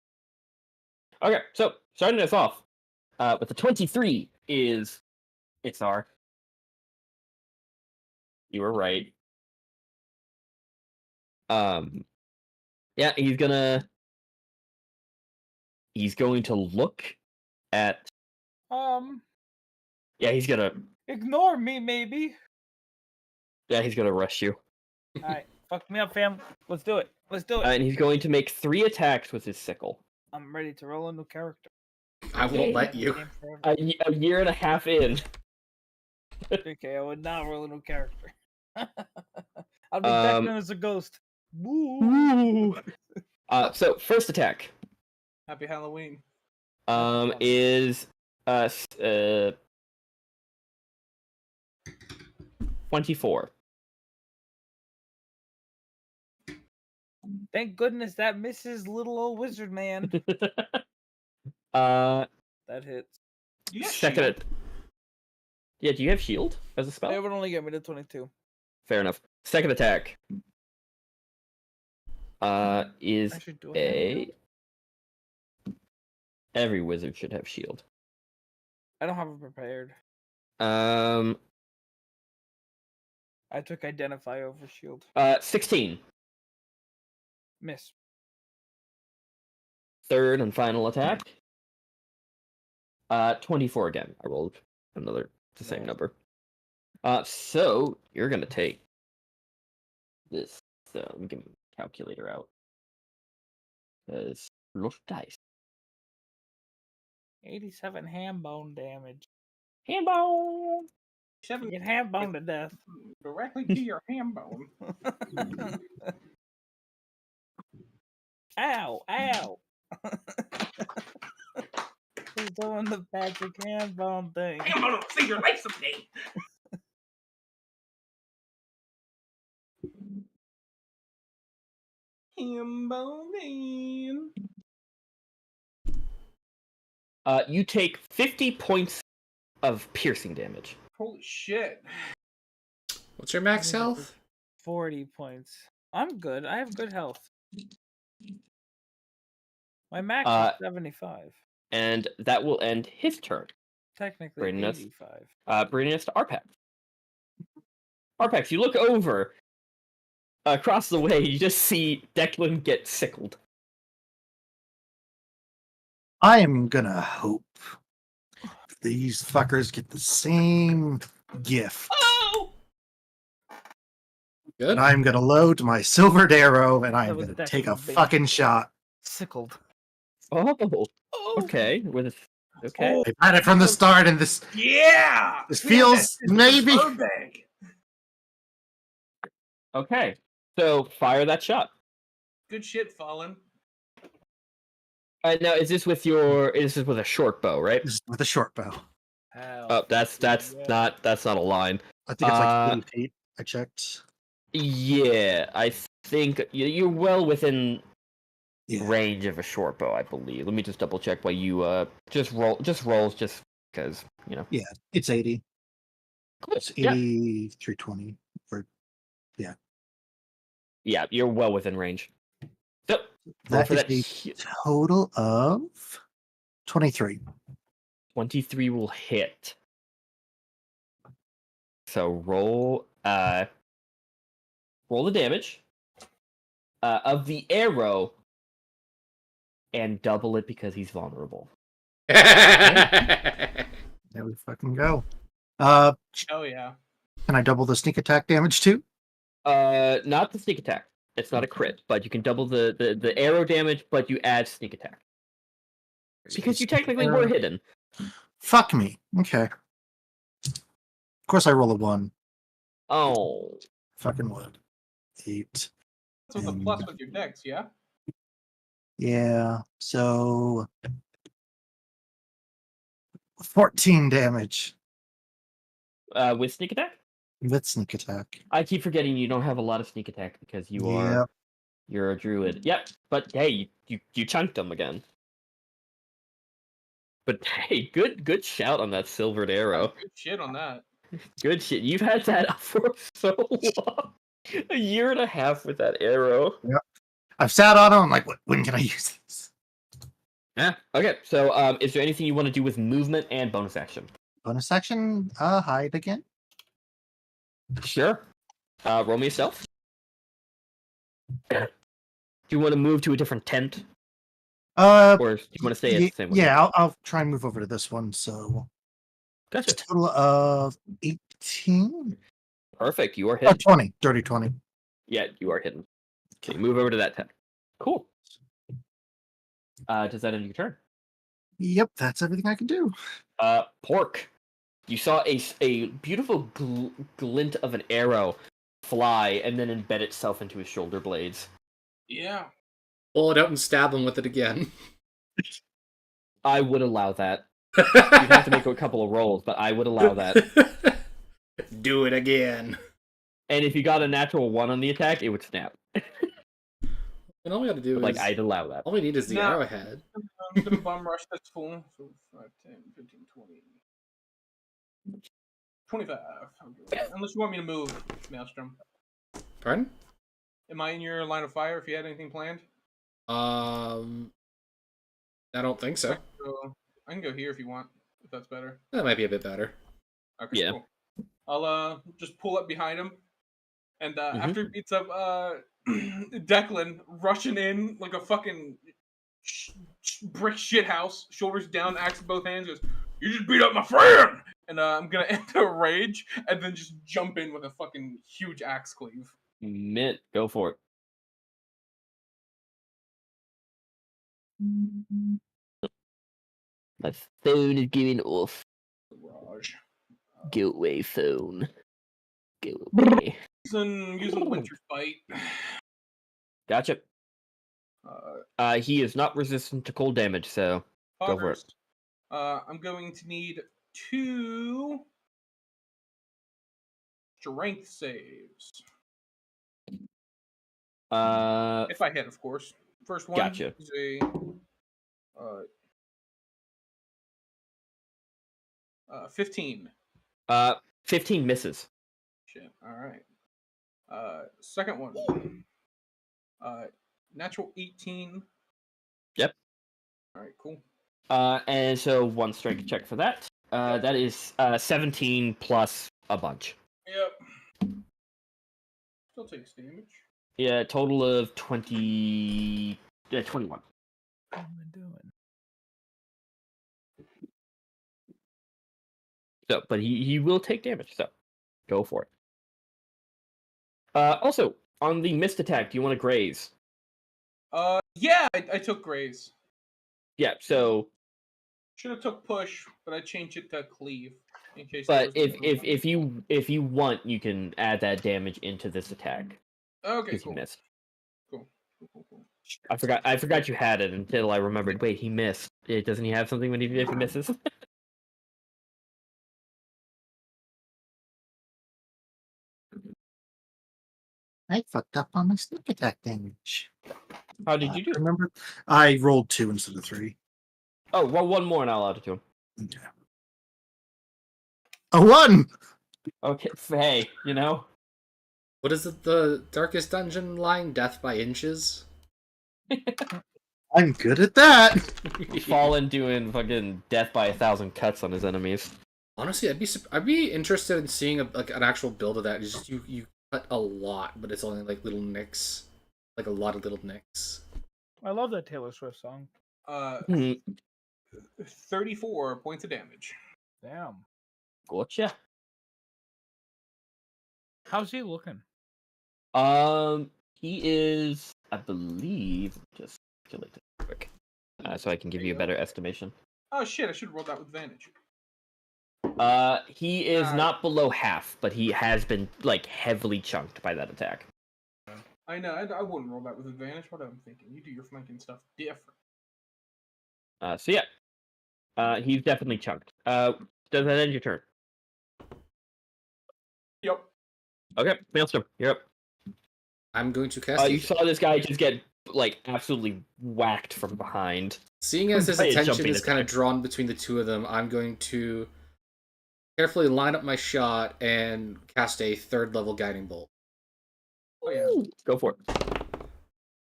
Okay, so starting us off with the 23 is Itzar. You were right. Yeah, he's going to look at. Yeah, he's gonna. Ignore me, maybe. Yeah, he's gonna rush you. Alright, fuck me up, fam. Let's do it. Let's do it. And he's going to make 3 attacks with his sickle. I'm ready to roll a new character. I won't let you. Game forever. A year and a half in. Okay, I would not roll a new character. I'll be Um, Declan as a ghost. Woo. So first attack Happy Halloween. is 24. Thank goodness that misses little old wizard man. That hits. You got second. shield. Yeah, do you have shield as a spell? It would only get me to 22. Fair enough. Second attack is Actually, do I have shield? every wizard should have shield. I don't have it prepared. Um, I took identify over shield. 16. Miss. Third and final attack. 24 again. I rolled the same number. So you're gonna take this. So let me get my calculator out. Because roll dice. 87 ham bone damage. Ham bone. You get ham bone to death. Directly to your ham bone. Ow! Ow! Please doing the Patrick Handbone thing. I'm gonna save your life someday. Handbone man. You take 50 points of piercing damage. Holy shit. What's your max health? 40 points. I'm good. I have good health. My max is 75. And that will end his turn. Technically Bringing us- 85. Bringing us to Arpax. Arpax, you look over. Across the way, you just see Declan get sickled. I am gonna hope these fuckers get the same gift. Oh! Good. And I'm gonna load my silvered arrow and I That am was gonna take a Declan's baby. fucking shot. Sickled. Oh, Oh! okay. Okay. Oh, I've had it from the start, and this yeah! This Yeah, feels that's just maybe- a bag. Okay. So fire that shot. Good shit, Fallen. Now, is this with a short bow, right? is with a short bow. Hell. Oh, that's yeah. not a line. I think it's like 3 Uh, feet. I checked. Yeah, I think you're well within Yeah. range of a short bow, I believe. Let me just double check while you just rolls just because, you know. It's 80. Cool. It's Yeah. 80, 320. Or Yeah, you're well within range. So roll that for is that. a total of 23. 23 will hit. So roll the damage of the arrow and double it because he's vulnerable. There we fucking go. Oh, yeah. Can I double the sneak attack damage too? Not the sneak attack. It's not a crit, but you can double the arrow damage, but you add sneak attack. Because you technically were hidden. Fuck me. Okay. Of course I roll a 1. Oh. Fucking would. 8. That's with a plus with your dex, yeah? Yeah. So 14 damage With sneak attack? with sneak attack. I keep forgetting you don't have a lot of sneak attack because you're a druid. Yep, but hey, you chunked them again. But hey, good shout on that silvered arrow. Good shit on that. Good shit. You've had that for so long. A year and a half with that arrow. I've sat on them. I'm like, when can I use this? Yeah. Okay. So, is there anything you want to do with movement and bonus action? Bonus action, hide again. Sure. Roll me yourself. Do you want to move to a different tent, or do you want to stay at the same one? Yeah, I'll try and move over to this one. So Gotcha. it's a total of 18. Perfect. You are Oh, hidden. 20. Dirty 20. Yeah, you are hidden. Okay, move over to that tent. Cool. Does that end your turn? Yep, that's everything I can do. Pork. You saw a beautiful glint of an arrow fly and then embed itself into his shoulder blades. Yeah. Pull it out and stab him with it again. I would allow that. You'd have to make a couple of rolls, but I would allow that. Do it again. And if you got a natural 1 on the attack, it would snap. And all we gotta do But, is... I'd allow that. All we need is the No. arrowhead. I'm gonna bomb rush this fool. So 5, 10, 15, 20. 25. Unless you want me to move, Maelstrom. Pardon? Am I in your line of fire if you had anything planned? I don't think so. So I can go here if you want, if that's better. That might be a bit better. Okay, Yeah. cool. I'll just pull up behind him. And after he beats up Declan, rushing in like a fucking brick shit house, shoulders down, axe in both hands, goes, "You just beat up my friend!" And I'm gonna enter a rage and then just jump in with a fucking huge axe cleave. Mint, go for it. My phone is going off. Raj. Go away, phone. Go away. Using Winter Fight. Gotcha. He is not resistant to cold damage, so go for it. Poggers. I'm going to need 2 strength saves. If I hit, of course. First one Gotcha. is a 15. 15 misses. Shit. All right. Second one. Natural 18. Yep. All right. Cool. And so 1 strength check for that. That is 17 plus a bunch. Yep. Still takes damage. Yeah, total of 20. 21. What am I doing? So, but he will take damage. So, go for it. Also, on the missed attack, do you want to graze? Yeah, I took graze. Yeah. So, Should have took push, but I changed it to cleave in case. but there was if you want, you can add that damage into this attack. Okay, Because cool. he missed. Cool. I forgot you had it until I remembered. Wait, he missed. Doesn't he have something when if he misses? I fucked up on my sneak attack damage. How did you do? Remember, I rolled 2 instead of 3. Oh, well, 1 more and I'll add it to him. Okay. A 1. Okay, hey, you know. What is it? The darkest dungeon line? Death by inches. I'm good at that. Fallen doing fucking death by 1,000 cuts on his enemies. Honestly, I'd be interested in seeing an actual build of that. It's just you cut a lot, but it's only like little nicks, like a lot of little nicks. I love that Taylor Swift song. 34 points of damage. Damn. Gotcha. How's he looking? He is, I believe, just calculate this quick, so I can give you a better estimation. Oh shit! I should have rolled that with advantage. He is not below half, but he has been like heavily chunked by that attack. I know. I wouldn't roll that with advantage. What I'm thinking, you do your flanking stuff different. So yeah, he's definitely chunked. Does that end your turn? Yep. Okay, Maelstrom, you're up. I'm going to cast. You saw this guy just get like absolutely whacked from behind. Seeing as his By a attention jumping is kind of attack. drawn between the two of them, I'm going to carefully line up my shot and cast a 3rd level guiding bolt. Oh yeah. Go for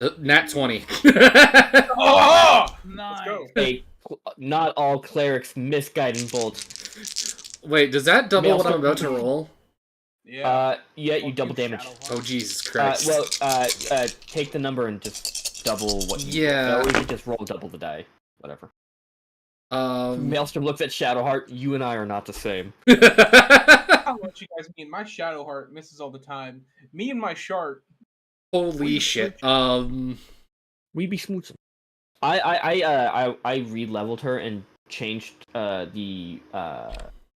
it. Nat 20. Oh! Nice. Let's go. Not all clerics miss guiding bolt. Wait, does that double what I'm Maelstrom- about to roll? Yeah. Yeah, you double Fucking damage. Shadowheart. Oh Jesus Christ! Take the number and just double what you Yeah. or you could just roll double the die. Whatever. Um. Maelstrom looks at Shadowheart. You and I are not the same. How much you guys mean? My Shadowheart misses all the time. Me and my Shart. Holy shit! We be smoothing. I re-leveled her and changed the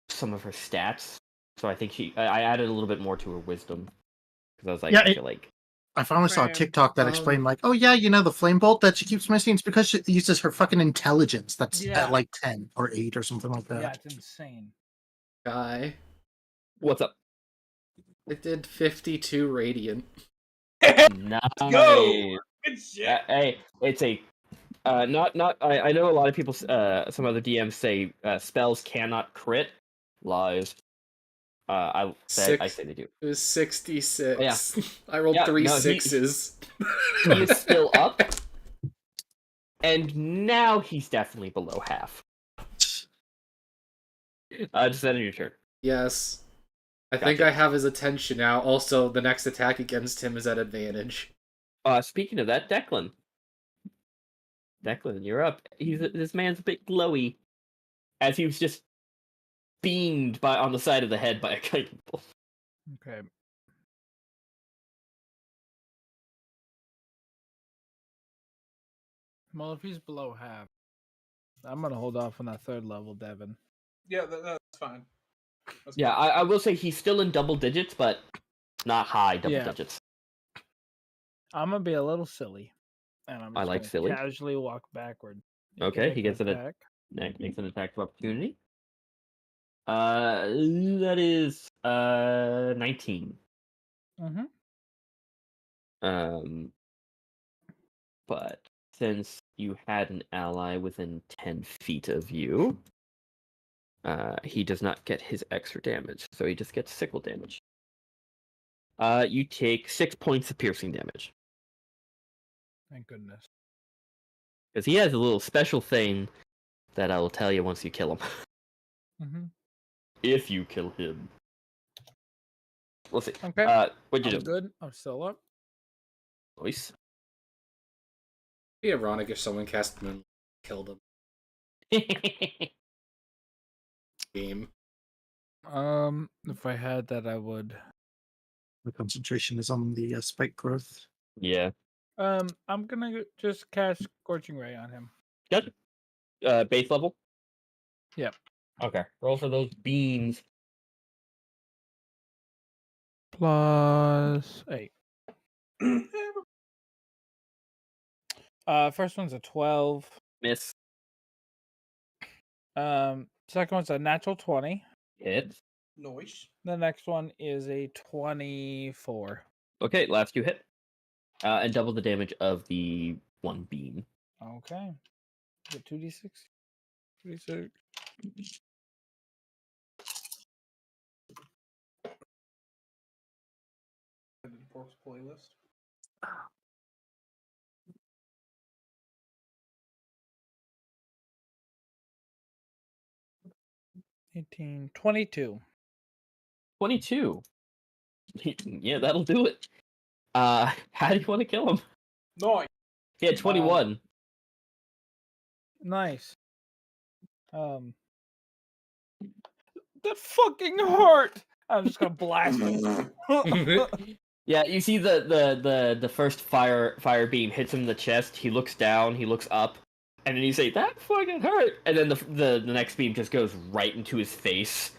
some of her stats. So I think I added a little bit more to her wisdom because I was like, Yeah, I feel like I finally saw a Bam. TikTok that explained, like, oh yeah, the flame bolt that she keeps missing is because she uses her fucking intelligence. That's Yeah. at like 10 or 8 or something like that. Yeah, it's insane. guy. what's up? It did 52 radiant. Nice. Go! Good shit. Hey, it's a not. I know a lot of people. Some other DMs say spells cannot crit. Lies. I say they do. It was 66. Yeah. I rolled Yeah, 3 no, he- 6s. He is still up, and now he's definitely below half. Just end your turn. Yes. I think Gotcha. I have his attention now. Also, the next attack against him is at advantage. Speaking of that, Declan. Declan, you're up. This man's a bit glowy, as he was just beamed on the side of the head by a guiding bolt. Okay. Well, if he's below half, I'm gonna hold off on that 3rd level, Devin. Yeah, that's fine. That's Yeah, fine. I will say he's still in double digits, but not high double Yeah. digits. I'm gonna be a little silly, and I'm I just like gonna silly. casually walk backward. You can Okay, make he gets an an attack. Makes an attack of opportunity. That is 19. Mm-hmm. But since you had an ally within 10 feet of you, he does not get his extra damage, so he just gets sickle damage. You take 6 points of piercing damage. Thank goodness. Because he has a little special thing that I will tell you once you kill him. Mm-hmm. If you kill him. We'll see. Okay. What'd you I'm do? good. I'm still up. Nice. It'd be ironic if someone cast Moon killed him. Game. If I had that, I would. The concentration is on the spike growth. Yeah. I'm gonna just cast Scorching Ray on him. Good. Base level? Yep. Okay. Roll for those beans. +8. First one's a 12. Miss. Second one's a natural 20. Hit. Noise. The next one is a 24. Okay, last two hit. And double the damage of the one beam. Okay. Is it 2d6? 2d6. Pork's playlist. 18, 22. 22. Yeah, that'll do it. How do you want to kill him? Noise. Yeah, 21. Nice. That fucking hurt. I'm just gonna blast him. Yeah, you see the first fire beam hits him in the chest. He looks down, he looks up, and then you say, "That fucking hurt!" And then the next beam just goes right into his face,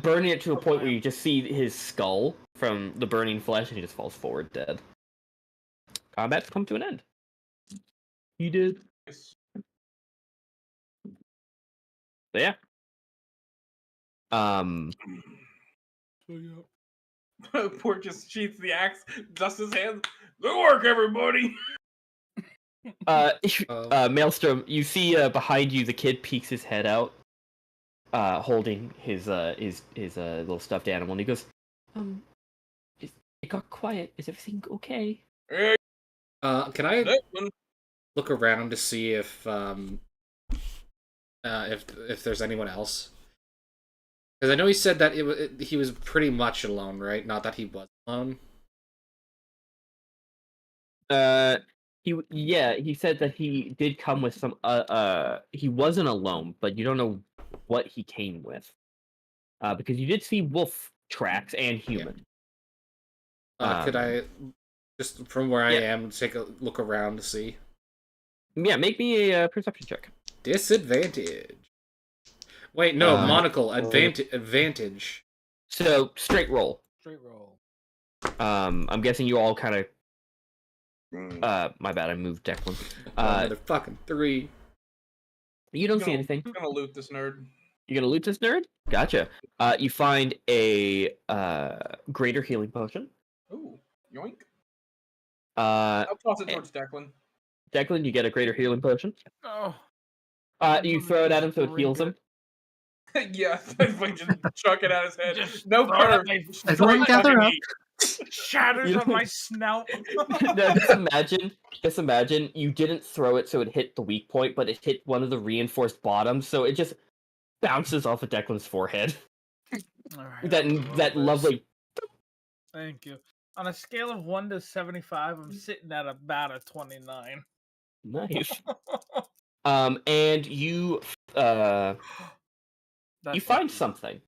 burning it to a point where you just see his skull from the burning flesh, and he just falls forward dead. Combat's come to an end. He did. So yeah. Pork just sheaths the axe, dusts his hands. Good work, everybody. Maelstrom, you see behind you the kid peeks his head out, holding his little stuffed animal, and he goes, it got quiet. Is everything okay? Hey, Can I Declan. look around to see if there's anyone else? Because I know he said that he was pretty much alone, right? Not that he was alone. He said that he did come with some. He wasn't alone, but you don't know what he came with. Because you did see wolf tracks and human. Could I, just from where I am, take a look around to see? Yeah, make me a perception check. Disadvantage. Wait, no, monocle. Advantage. So straight roll. Straight roll. I'm guessing you all kind of. My bad. I moved Declan. Another fucking 3. You don't see anything. I'm gonna loot this nerd. You're gonna loot this nerd? Gotcha. You find a greater healing potion. Ooh, yoink. Declan, I'll toss it towards Declan. you get a greater healing potion. Oh. You throw it at him so it heals him. Yeah, I just chuck it at his head. Just No throw it at curve. my Everyone gather up. Shatters You on my snout. No, just imagine you didn't throw it so it hit the weak point, but it hit one of the reinforced bottoms, so it just bounces off of Declan's forehead. Alright, That lovely. Thank you. On a scale of 1 to 75, I'm sitting at about a 29. Nice. And you you find something.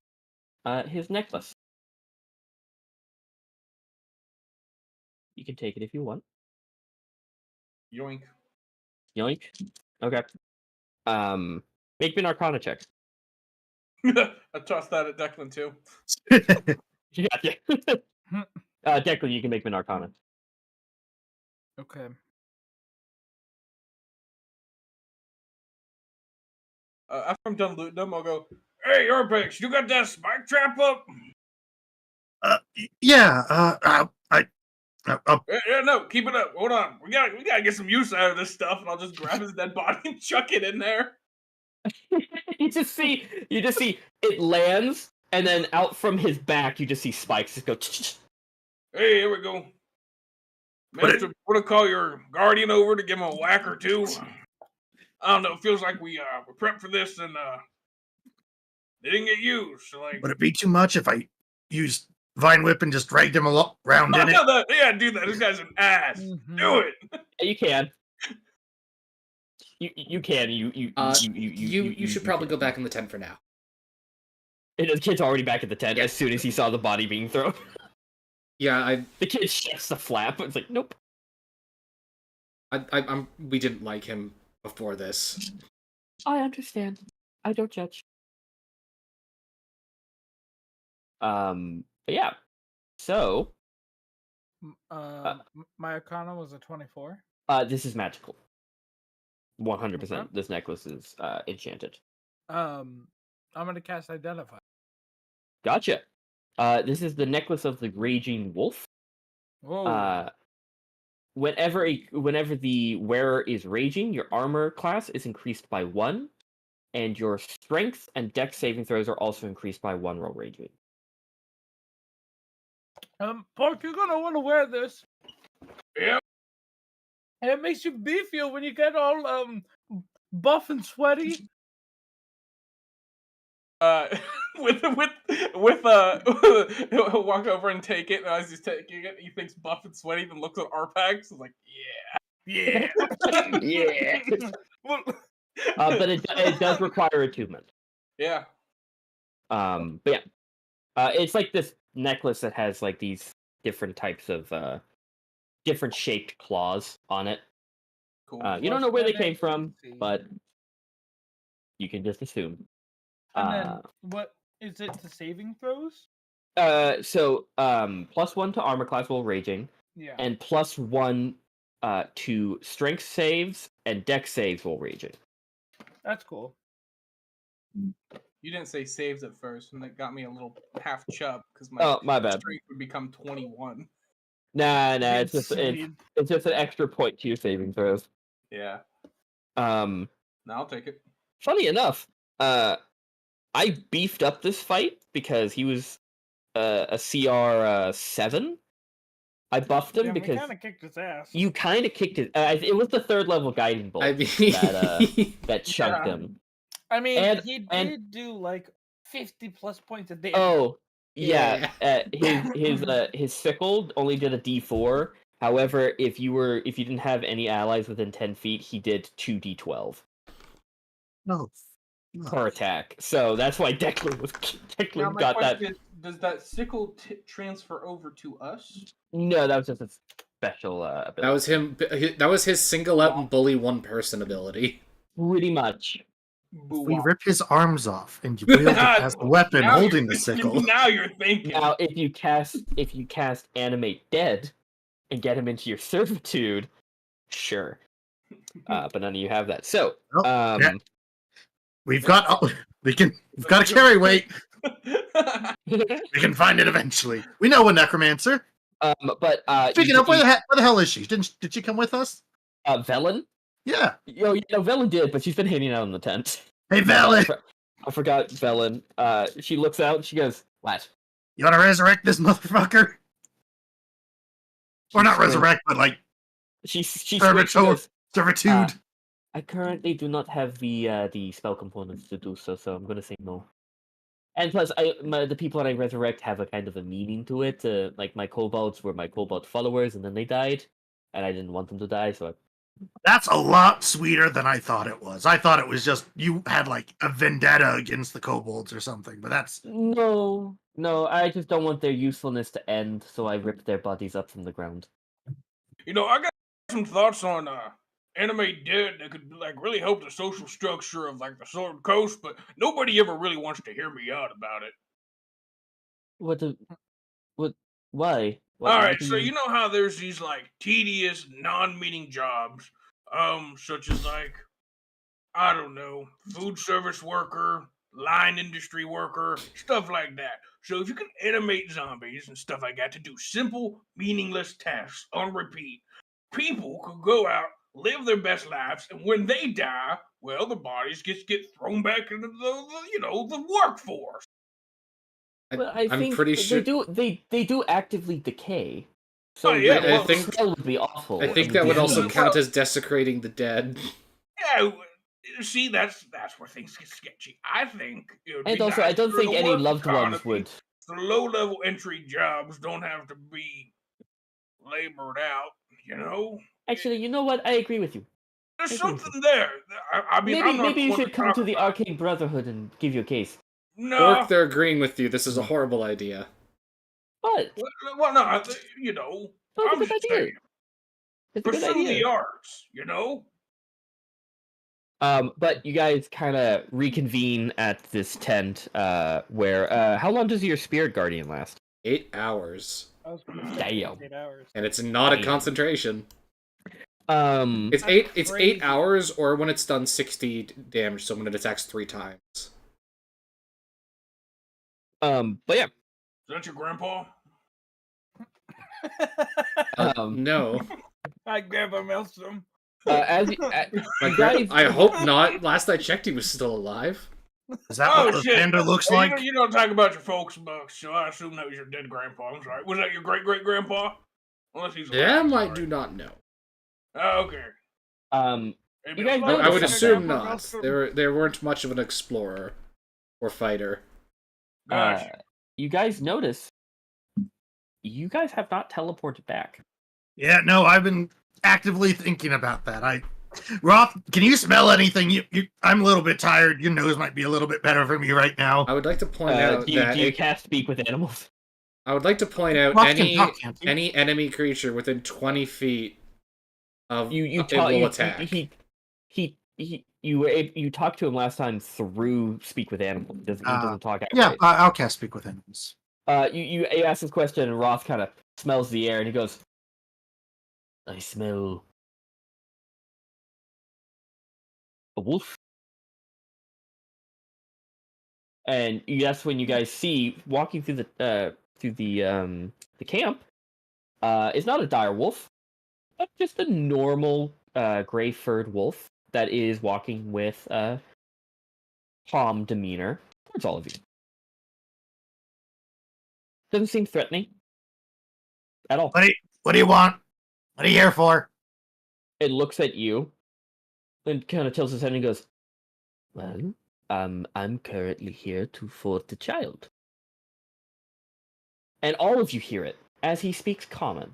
His necklace. You can take it if you want. Yoink. Yoink. Okay. Make me an Arcana check. I tossed that at Declan too. Yeah. Declan, you can make me an Arcana. Okay. after I'm done looting them, I'll go, "Hey, Urbex, you got that spike trap up?" Yeah. Yeah, no, keep it up. Hold on, we gotta get some use out of this stuff, and I'll just grab his dead body and chuck it in there. you just see it lands, and then out from his back, you just see spikes just go. Hey, here we go. Managed to want to call your guardian over to give him a whack or two. I don't know. It feels like we prepped for this and they didn't get used. So like, would it be too much if I used Vine Whip and just dragged him around in it? Yeah, do that. This guy's an ass. Do it. Yeah, you can. You can. You should probably go back in the tent for now. And the kid's already back at the tent as soon as he saw the body being thrown. Yeah, The kid shuts the flap. It's like, nope. we didn't like him before this. I understand. I don't judge. But yeah. So, My Arcana was a 24. this is magical. 100%. Okay. This necklace is enchanted. I'm gonna cast Identify. Gotcha. This is the necklace of the Raging Wolf. Whoa. Whenever the wearer is raging, your armor class is increased by 1, and your strength and dex saving throws are also increased by 1 while raging. Park, you're gonna want to wear this. Yep. And it makes you beefier when you get all buff and sweaty. He'll walk over and take it, and as he's taking it, he thinks buff and sweaty, then looks at Arpax and is like, yeah. Yeah. Well, But it does require attunement. Yeah. But yeah, it's like this necklace that has like these different types of different shaped claws on it. Cool. You don't know where they came from, but you can just assume. And then what is it to saving throws? So +1 to armor class while raging, Yeah. and +1 to strength saves and dex saves while raging. That's cool. You didn't say saves at first, and that got me a little half chub because my bad. strength would become 21. Nah, it's just Speed. it's just an extra point to your saving throws. Yeah. Um, No, I'll take it. funny enough, I beefed up this fight because he was a CR 7. I buffed him Yeah, because we kind of kicked his ass. you kind of kicked his. It was the 3rd level guiding bolt I mean, that chunked Yeah. him. I mean, and- he did and- do like 50 plus points a day. Oh, yeah. Yeah. His sickle only did a D4. However, if you didn't have any allies within 10 feet, he did 2d12 No. per attack. So that's why Declan Now, my got that. question is, does that sickle transfer over to us? No, that was just a special ability. that was him. That was his single out and bully one person ability. Pretty much. We rip his arms off, and you wield it as a weapon Now holding you're the thinking- sickle. Now you're thinking. Now, if you cast Animate Dead and get him into your servitude, sure. But none of you have that. So, Oh, yeah. We've got a carry weight. We can find it eventually. We know a necromancer. but Speaking of, where the hell is she? Did she come with us? Velen? Yeah. Velen did, but she's been hanging out in the tent. Hey, Valen, I forgot Velen. She looks out and she goes, "What?" you want to resurrect this motherfucker? Or not She's resurrect, but like She servitude. Servitude. I currently do not have the spell components to do so, so I'm gonna say no. And plus, the people that I resurrect have a kind of a meaning to it. Like my kobolds were my kobold followers, and then they died, and I didn't want them to die, so That's a lot sweeter than I thought it was. I thought it was just you had like a vendetta against the kobolds or something, but that's No, I just don't want their usefulness to end, so I ripped their bodies up from the ground. You know, I got some thoughts on Animate Dead that could like really help the social structure of like the Sword Coast, but nobody ever really wants to hear me out about it. Why? All right, so you know how there's these like tedious, non-meaning jobs, such as like I don't know, food service worker, line industry worker, stuff like that. So if you can animate zombies and stuff like that to do simple, meaningless tasks on repeat, people could go out, live their best lives, and when they die, well, the bodies just get thrown back into the workforce. Well, I I'm think pretty sure. they do actively decay. Oh So yeah, the I think- smell would be awful. I think and that the would also heat. count as desecrating the dead. yeah. See, that's where things get sketchy. I think it would And be also, nice I don't for think the any work loved ones economy. would. The low-level entry jobs don't have to be labored out. You know, Actually, you know what? I agree with you. there's I agree with something there. I mean, I'm not Maybe you one should come talk to the about- Arcane Brotherhood and give you a case. No, Orc, they're agreeing with you. This is a horrible idea. But well, no, you know, that's a I'm good just idea. saying, It's a good pursue idea. the arts. You know, But you guys kind of reconvene at this tent, where how long does your spirit guardian last? 8 hours. I was gonna say Damn. 8 hours. And it's not a Damn. concentration. It's It's That's 8 crazy. hours, or when it's done 60 damage, so when it attacks 3 times. but yeah. is that your grandpa? No. I grab a maelstrom. As you guys, I hope not. Last I checked, he was still alive. Is that Oh, what the shit. panda looks Hey, like? you don't talk about your folks much, so I assume that was your dead grandpa. I'm sorry. Was that your great-great-grandpa? Unless he's alive. Them, I sorry. do not know. Oh, okay. You Maybe guys I'm I notice would something. assume Grandpa not. Maelstrom. They weren't much of an explorer or fighter. Gotcha. You guys notice you guys have not teleported back. Yeah, no, I've been actively thinking about that. Roth, can you smell anything? I'm a little bit tired. Your nose might be a little bit better for me right now. I would like to point out Do that you cast speak with animals? I would like to point out Roth can talk, can't he? any enemy creature within 20 feet of You it will attack. You talked to him last time through speak with animals. He doesn't talk Yeah, outright. I'll cast speak with animals. You ask this question, and Roth kind of smells the air, and he goes, "I smell a wolf." And that's when you guys see walking through the camp. It's not a dire wolf, but just a normal gray furred wolf that is walking with calm demeanor towards all of you. Doesn't seem threatening at all. What do you want? What are you here for? It looks at you and kind of tilts his head and goes, "Well, I'm currently here for the child." And all of you hear it as he speaks common.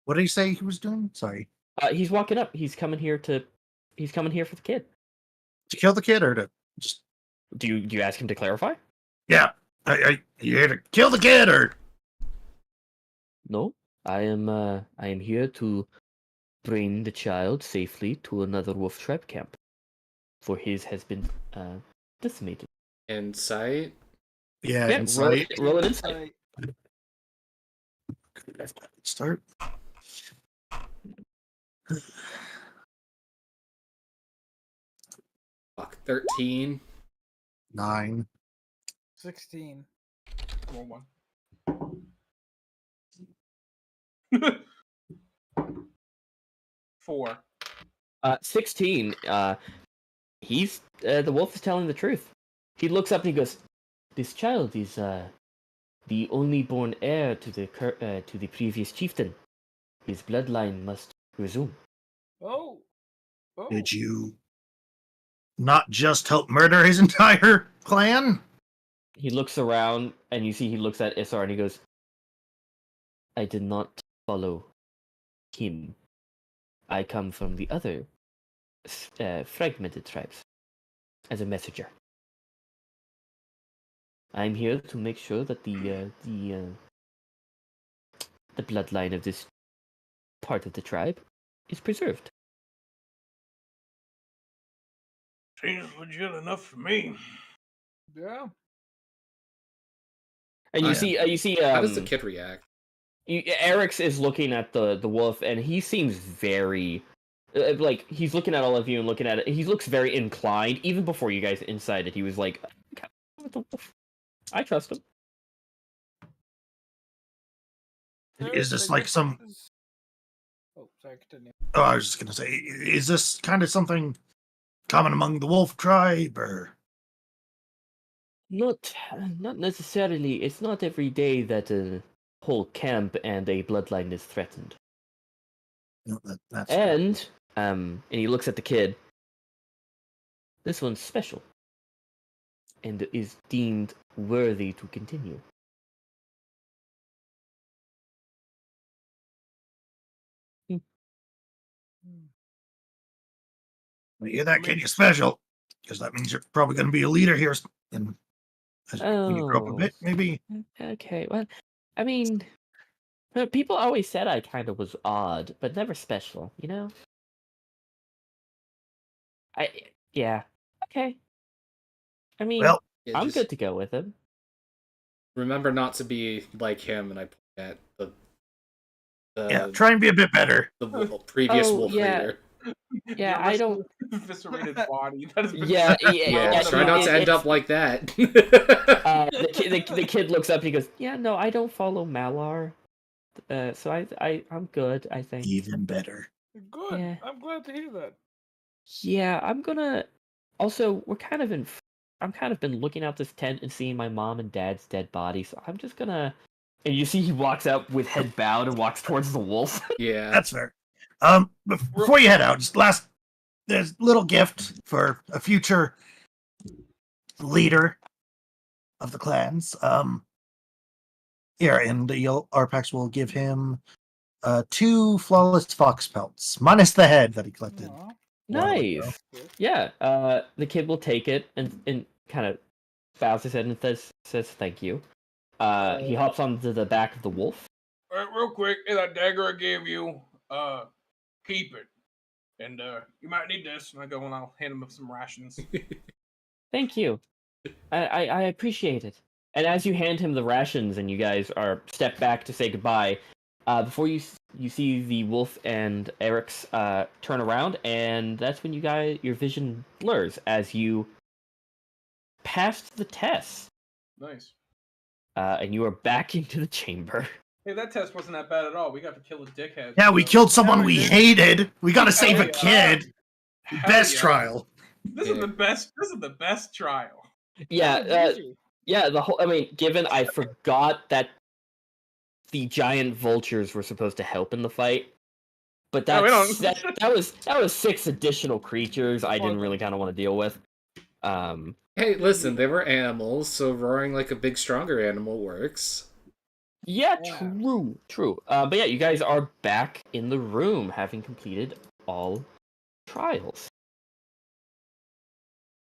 What did he say he was doing? Sorry. He's walking up. He's coming here for the kid. To kill the kid or to just... Do you ask him to clarify? Yeah. You here to kill the kid or... No, I am here to bring the child safely to another wolf tribe camp, for his has been decimated. Insight. Yeah, Yeah, insight. roll it insight. Start. Fuck, 13. 9. 16. Roll one. 4. 16. He's the wolf is telling the truth. He looks up and he goes, "This child is the only born heir to the previous chieftain. His bloodline must resume." Oh. Oh. Did you not just help murder his entire clan? He looks around and you see he looks at Isar and he goes, "I did not follow him. I come from the other fragmented tribes as a messenger. I'm here to make sure that the bloodline of this part of the tribe is preserved." Seems legit enough for me. Yeah. And you Yeah. see How does the kid react? Eric's is looking at the wolf and he seems very Like, he's looking at all of you and looking at it. He looks very inclined. Even before you guys inside it, he was like, I trust him. Is this like some? Oh, sorry, continue. Oh, I was just gonna say, is this kind of something common among the wolf tribe, or? Not necessarily. It's not every day that a whole camp and a bloodline is threatened. No, that's And he looks at the kid. This one's special, and is deemed worthy to continue. When you hear that, kid, you're special, because that means you're probably going to be a leader here, and when you grow up a bit, maybe. Okay, well, I mean, people always said I kind of was odd, but never special, you know? Yeah, okay. I mean, Well, Yeah, I'm just good to go with him. remember not to be like him, and I point at yeah, try and be a bit better. the previous Oh, wolf yeah. raider. Yeah, Your I don't. eviscerated body. That has been Yeah, set Yeah, yeah, try not to end it's- up like that. The kid looks up and he goes, "Yeah, no, I don't follow Malar, so I'm good. I think. Even better. Good. Yeah. I'm glad to hear that. Yeah, I'm gonna. Also, we're kind of in. I'm kind of been looking out this tent and seeing my mom and dad's dead body, so I'm just gonna. And you see, he walks out with head bowed and walks towards the wolf. Yeah. That's fair. Before you head out, just there's a little gift for a future leader of the clans. Here, and Arpax will give him 2 flawless fox pelts, minus the head that he collected. Aw. Nice. Yeah. The kid will take it and kind of bows his head and says thank you. He hops onto the back of the wolf. All right, real quick, hey, that dagger I gave you, keep it. And you might need this. And I go and I'll hand him some rations. Thank you. I appreciate it. And as you hand him the rations and you guys are step back to say goodbye, before you see the wolf and Eric's turn around, and that's when your vision blurs as you passed the test, Nice. and you are back into the chamber. Hey, that test wasn't that bad at all. We got to kill a dickhead. Yeah, we killed someone Yeah, we we did. hated. We got to save a yeah. kid. Hell Best yeah. trial. This is the best. This is the best trial. Yeah, yeah. The whole. I mean, given I forgot that the giant vultures were supposed to help in the fight, but No, we that's, don't. that was 6 additional creatures I didn't really kind of want to deal with. Hey, listen, they were animals, so roaring like a big, stronger animal works. Yeah, Yeah. true. But yeah, you guys are back in the room, having completed all trials.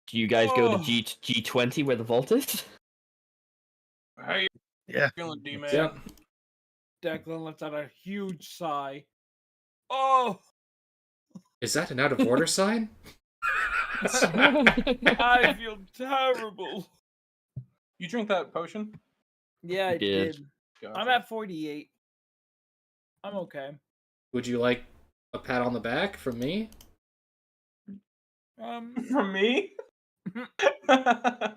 Do you guys go to Oh. G20 where the vault is? How you Yeah. feeling, D-man? Yep. Declan lets out a huge sigh. Oh, Is that an out of order sign? I feel terrible. You drink that potion? Yeah, I did. did. Gotcha. I'm at 48. I'm okay. Would you like a pat on the back from me? From me? I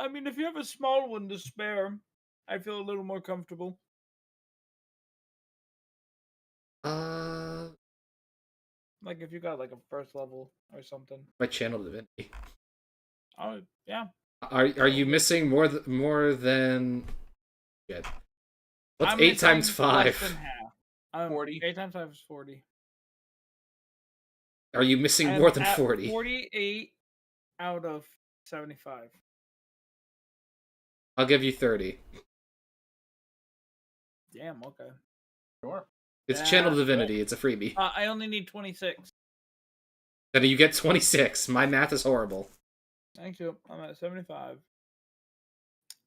mean, if you have a small one to spare, I feel a little more comfortable. Like if you got like a first level or something. My channel divinity. Oh yeah. Are you missing more than? Yeah. What's I'm 8 missing times less 5? than half. 40. 8 times 5 is 40. Are you missing I'm more than at 40? 48 out of 75. I'll give you 30. Damn. Okay. Sure. It's Yeah, channel divinity. It's a freebie. I only need 26. Then you get 26. My math is horrible. Thank you. I'm at 75.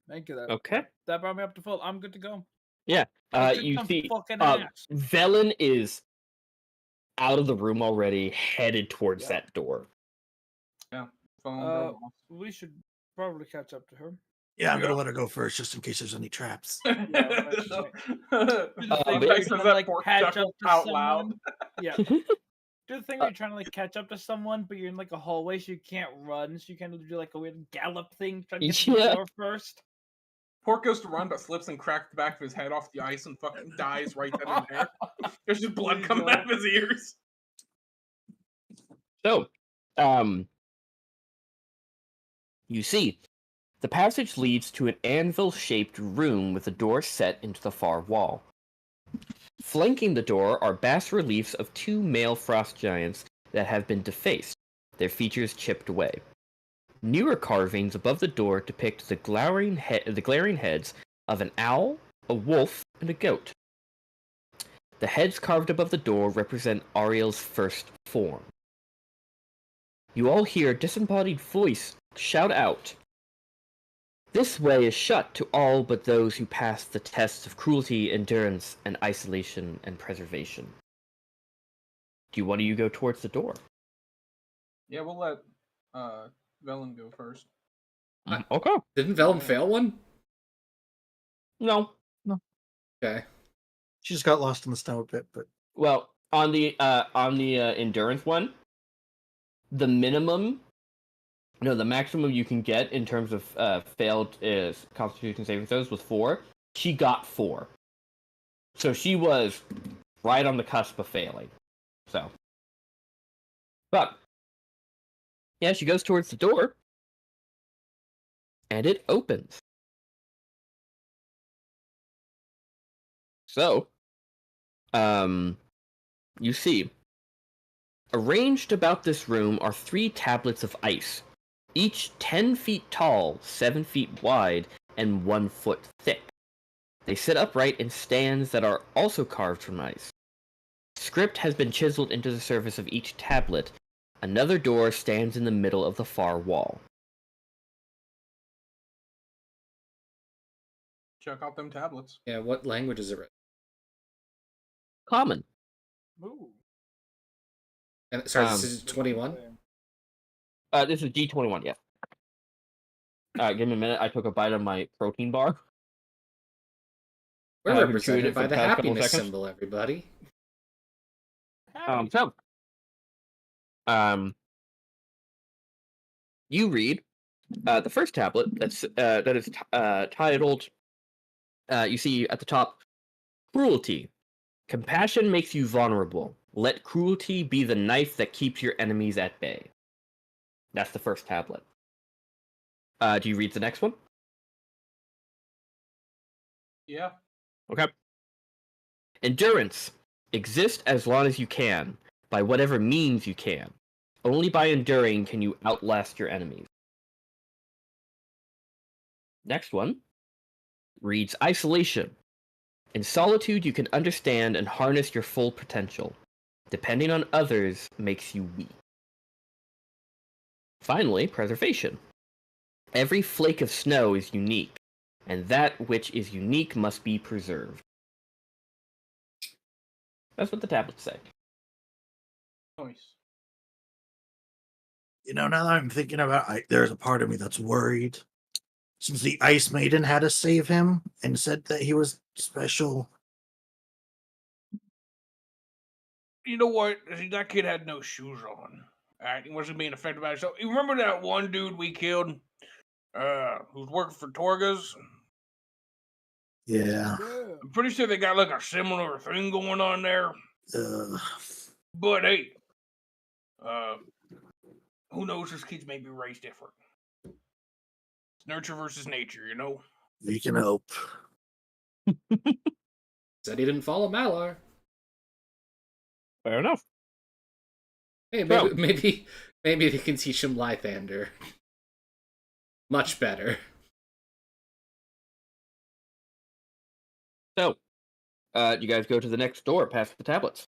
Thank you. Okay. That brought me up to full. I'm good to go. Yeah. I kicked You some see, fucking ass. Velen is out of the room already, headed towards Yeah. that door. Phone girl boss. We should probably catch up to her. Yeah, I'm gonna let her go first, just in case there's any traps. Do the thing where Beck you're says trying to that like pork catch up chuckle to out someone. loud. Yeah. Do the thing where you're trying to like catch up to someone, but you're in like a hallway, so you can't run, so you kind of do like a weird gallop thing, trying to get to the Yeah. door first. Pork goes to run, but slips and cracks the back of his head off the ice and fucking dies right then and there. There's just blood There you coming go. out of his ears. So, you see, the passage leads to an anvil-shaped room with a door set into the far wall. Flanking the door are bas-reliefs of 2 male frost giants that have been defaced, their features chipped away. Newer carvings above the door depict the glaring heads of an owl, a wolf, and a goat. The heads carved above the door represent Ariel's first form. You all hear a disembodied voice shout out, "This way is shut to all but those who pass the tests of cruelty, endurance, and isolation and preservation." Do one of you go towards the door? Yeah, we'll let Velen go first. Okay. Didn't Vellum fail one? No. Okay. She just got lost in the snow a bit, but Well, on the endurance one, the maximum you can get in terms of failed is Constitution saving throws was 4. She got 4, so she was right on the cusp of failing. So, but yeah, she goes towards the door, and it opens. So, you see, arranged about this room are 3 tablets of ice, each 10 feet tall, 7 feet wide, and 1 foot thick. They sit upright in stands that are also carved from ice. Script has been chiseled into the surface of each tablet. Another door stands in the middle of the far wall. Check out them tablets. Yeah, what language is it written? Common. Ooh. And sorry, this is 21? This is D21, yeah. Give me a minute. I took a bite of my protein bar. We're I've been chewing represented it for by the the past couple happiness seconds. symbol, everybody. You read the first tablet that is titled. You see at the top, cruelty. Compassion makes you vulnerable. Let cruelty be the knife that keeps your enemies at bay. That's the first tablet. Do you read the next one? Yeah. Okay. Endurance. Exist as long as you can, by whatever means you can. Only by enduring can you outlast your enemies. Next one reads isolation. In solitude, you can understand and harness your full potential. Depending on others makes you weak. Finally, preservation. Every flake of snow is unique, and that which is unique must be preserved. That's what the tablets say. Nice. now that I'm thinking about it, there's a part of me that's worried. Since the Ice Maiden had to save him and said that he was special. You know what? See, that kid had no shoes on. Alright, he wasn't being affected by it. So, you remember that one dude we killed? Who's working for Torgas? Yeah. I'm pretty sure they got like a similar thing going on there. But hey, who knows? This kid's maybe raised different. It's nurture versus nature, you know? We can hope. Said he didn't follow Malar. Fair enough. Hey, So- maybe they can teach him Lythander. Much better. So, you guys go to the next door past the tablets.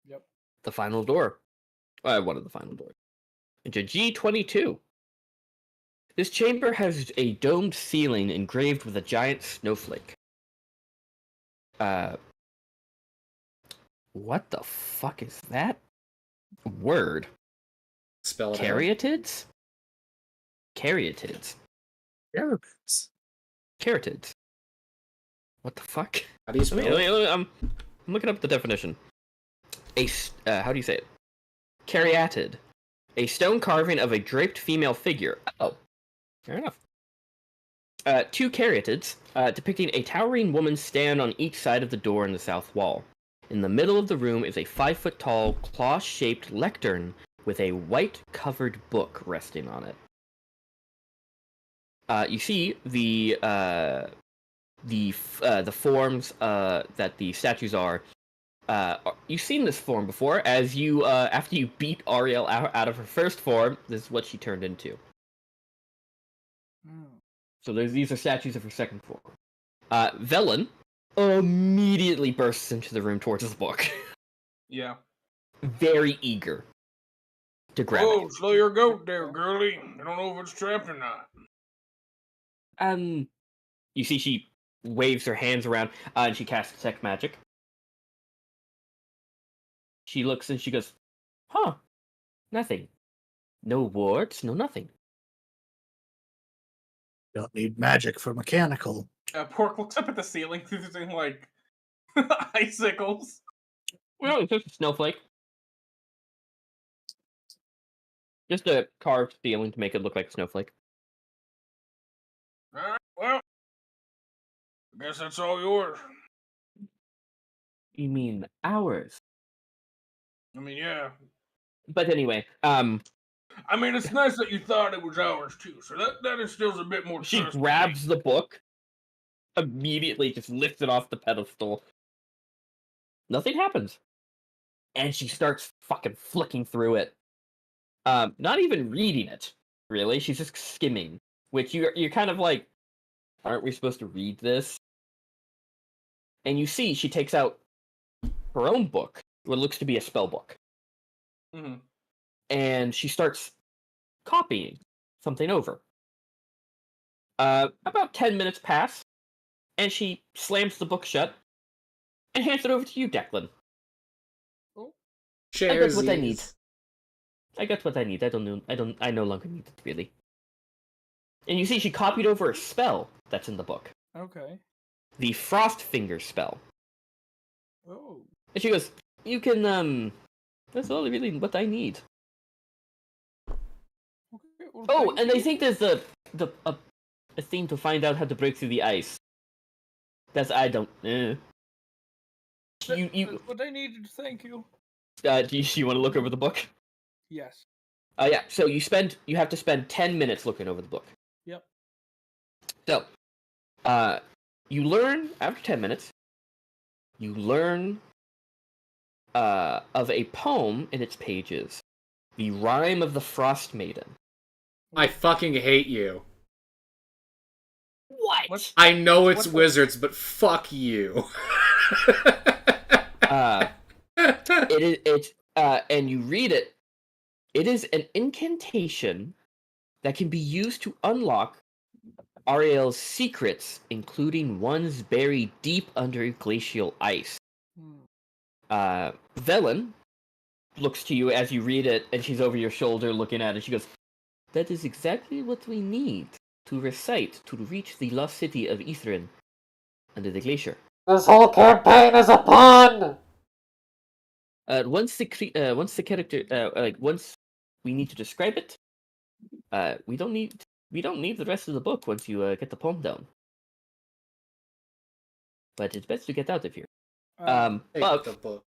Yep. The final door. One of the final doors. Into G22. This chamber has a domed ceiling engraved with a giant snowflake. What the fuck is that word? Spell it out. Caryatids? Caryatids. Rabbits. Carotid. What the fuck? How do you spell it? I'm looking up the definition. How do you say it? Caryatid. A stone carving of a draped female figure. Oh, fair enough. 2 caryatids, depicting a towering woman stand on each side of the door in the south wall. In the middle of the room is a 5-foot-tall, claw-shaped lectern with a white-covered book resting on it. You see the forms that the statues are. You've seen this form before, as you after you beat Ariel out of her first form. This is what she turned into. So these are statues of her second form. Velen immediately bursts into the room towards his book. Yeah. Very eager to grab it. Slow your goat there, girlie. I don't know if it's trapped or not. You see she waves her hands around, and she casts detect magic. She looks and she goes, huh, nothing. No wards, no nothing. Don't need magic for mechanical. Pork looks up at the ceiling, using like icicles. Well, it's just a snowflake. Just a carved ceiling to make it look like a snowflake. Alright, well, I guess that's all yours. You mean ours? I mean, yeah. But anyway, I mean, it's nice that you thought it was ours too. So that instills a bit more. she trust in grabs me. the book, immediately just lifts it off the pedestal. Nothing happens. And she starts fucking flicking through it. Not even reading it, really. She's just skimming. Which you're kind of like, aren't we supposed to read this? And you see she takes out her own book, what looks to be a spell book. Mm-hmm. And she starts copying something over. About 10 minutes pass, and she slams the book shut and hands it over to you, Declan. I got what I need. I got what I need. I no longer need it, really. And you see she copied over a spell that's in the book. Okay. The Frost Finger spell. Oh. And she goes, you can, that's all really what I need. Okay, well, Oh, thank and I you. think there's a thing to find out how to break through the ice. That's, I don't, You, That's what I needed. Thank you. do you want to look over the book? Yes. Yeah, so you have to spend 10 minutes looking over the book. Yep. So, you learn, after 10 minutes, you learn of a poem in its pages. The Rhyme of the Frost Maiden. I fucking hate you. What? I know it's What the- wizards, but fuck you. And you read it. It is an incantation that can be used to unlock Ariel's secrets, including ones buried deep under glacial ice. Velen looks to you as you read it, and she's over your shoulder looking at it. She goes, that is exactly what we need to recite to reach the lost city of Ithrin under the glacier. This whole campaign is a pun! Once the character, once we need to describe it, we don't need the rest of the book once you get the poem down. But it's best to get out of here. Take the book.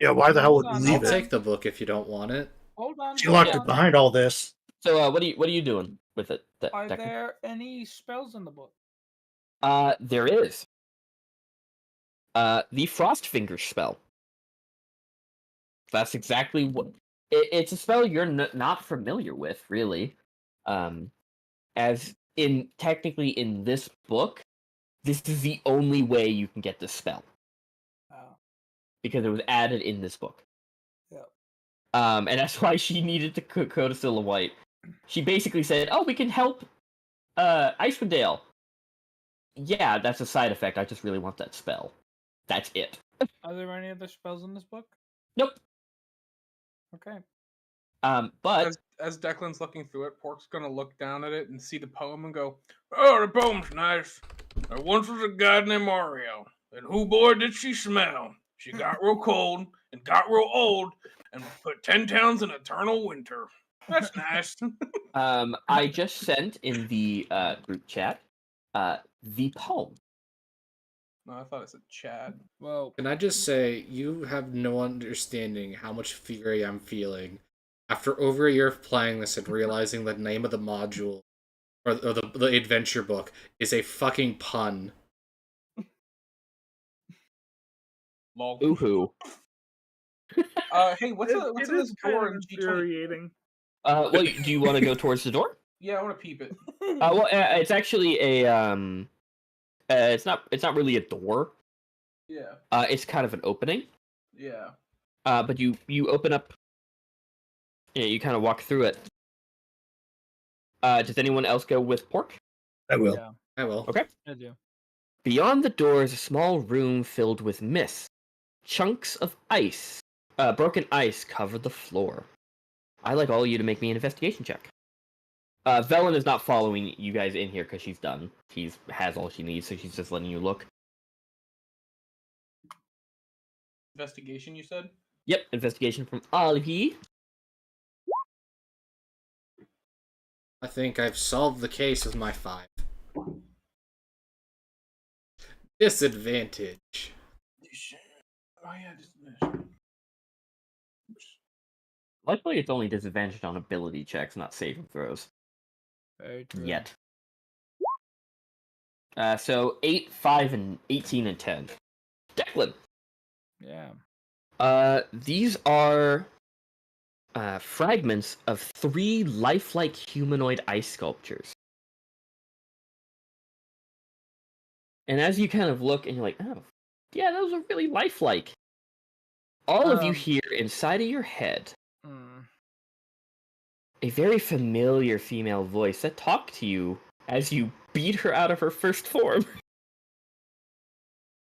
Yeah, why the hell would we Hold on, leave I'll it? take the book if you don't want it. Hold on. She hold locked on. it behind all this. So what are you doing with it? Are Declan? there any spells in the book? There is. The Frost Finger spell. That's exactly what. It's a spell you're not familiar with, really. As in technically in this book, this is the only way you can get this spell Oh. because it was added in this book. Yep. And that's why she needed to go to Cilla White. She basically said, "Oh, we can help, Icewind Dale." Yeah, that's a side effect. I just really want that spell. That's it. Are there any other spells in this book? Nope. Okay. But As Declan's looking through it, Pork's gonna look down at it and see the poem and go, "Oh, the poem's nice. There once was a guy named Mario, and who boy did she smell? She got real cold and got real old, and put 10 towns in eternal winter. That's nice." I just sent in the group chat the poem. No, I thought it said Chad. Well, Can I just say, you have no understanding how much fury I'm feeling after over a year of playing this and realizing the name of the module or the adventure book is a fucking pun. Lol. Ooh-hoo. Hey, what's in this door in G20? infuriating. Well, do you want to go towards the door? Yeah, I want to peep it. Well, it's actually a it's not really a door. Yeah, It's kind of an opening. yeah. But you open up. Yeah, you kind of walk through it. Does anyone else go with Pork? I will. Yeah, I will. Okay. I do. Beyond the door is a small room filled with mist. Chunks of ice, broken ice cover the floor. I'd like all of you to make me an investigation check. Velen is not following you guys in here because she's done. She has all she needs, so she's just letting you look. Investigation, you said? Yep, investigation from all of you. I think I've solved the case with my 5. Disadvantage. Oh yeah, Luckily, it's only disadvantaged on ability checks, not saving throws. Very true. Yet. So 8, 5, and 18 and 10. Declan. Yeah. These are fragments of 3 lifelike humanoid ice sculptures. And as you kind of look and you're like, oh, yeah, those are really lifelike. All of you hear inside of your head a very familiar female voice that talked to you as you beat her out of her first form.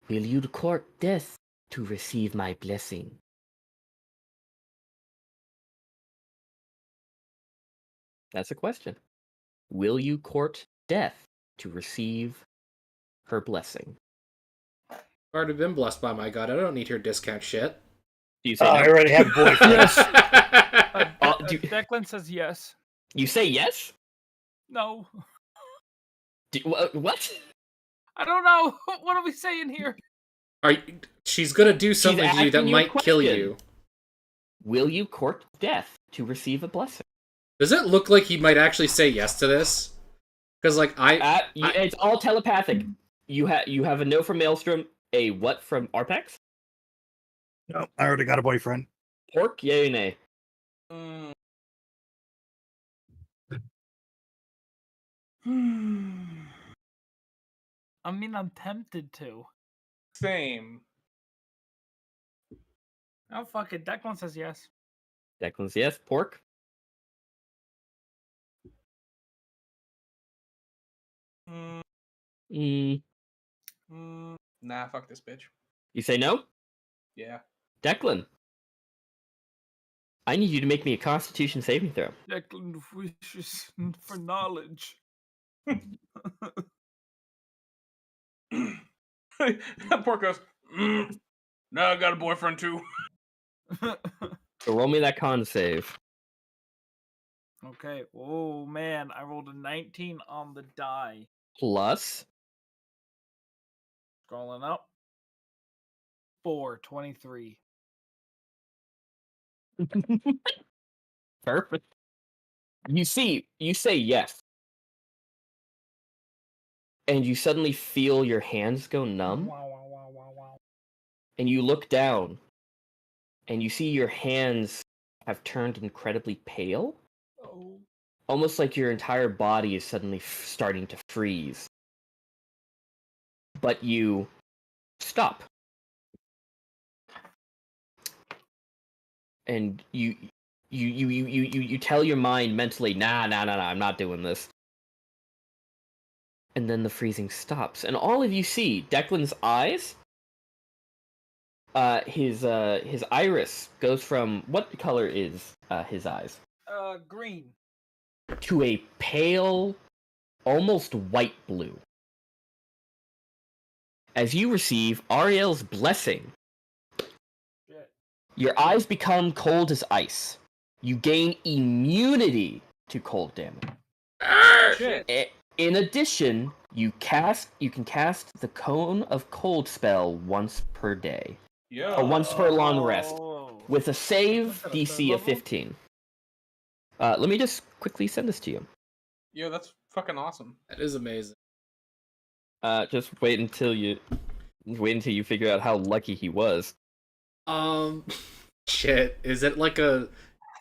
Will you court death to receive my blessing? That's a question. Will you court death to receive her blessing? I've already been blessed by my god. I don't need her discount shit. Do you say I no? already have a boyfriend. Declan says yes. You say yes? No. What? I don't know. What are we saying here? She's gonna do something to you that asking you a might kill question. you. Will you court death to receive a blessing? Does it look like he might actually say yes to this? Because like It's all telepathic. You have a no from Maelstrom, a what from Arpex? No, I already got a boyfriend. Pork, yay or nay? I mean, I'm tempted to. Same. Oh, fuck it. Declan says yes. Declan's yes. Pork? Nah, fuck this bitch. You say no? Yeah. Declan? I need you to make me a Constitution saving throw. Declan wishes for knowledge. Pork goes, now I got a boyfriend too. So roll me that con save. Okay. Oh, man. I rolled a 19 on the die. Plus? Scrolling up. 4, 23. Perfect. You say yes. And you suddenly feel your hands go numb. Wow. And you look down. And you see your hands have turned incredibly pale. Oh. Almost like your entire body is suddenly starting to freeze. But you stop. And you tell your mind mentally, nah, I'm not doing this. And then the freezing stops. And all of you see Declan's eyes His iris goes from what color is his eyes Green. to a pale, almost white blue. As you receive Ariel's blessing, Shit. your eyes become cold as ice. You gain immunity to cold damage. Shit. In addition, you can cast the Cone of Cold spell once per day, Yeah. or once per long rest, Oh. with a save What's that, a DC third of level? 15. Let me just quickly send this to you. Yo, that's fucking awesome. That is amazing. Just wait until you figure out how lucky he was. Shit. Is it like a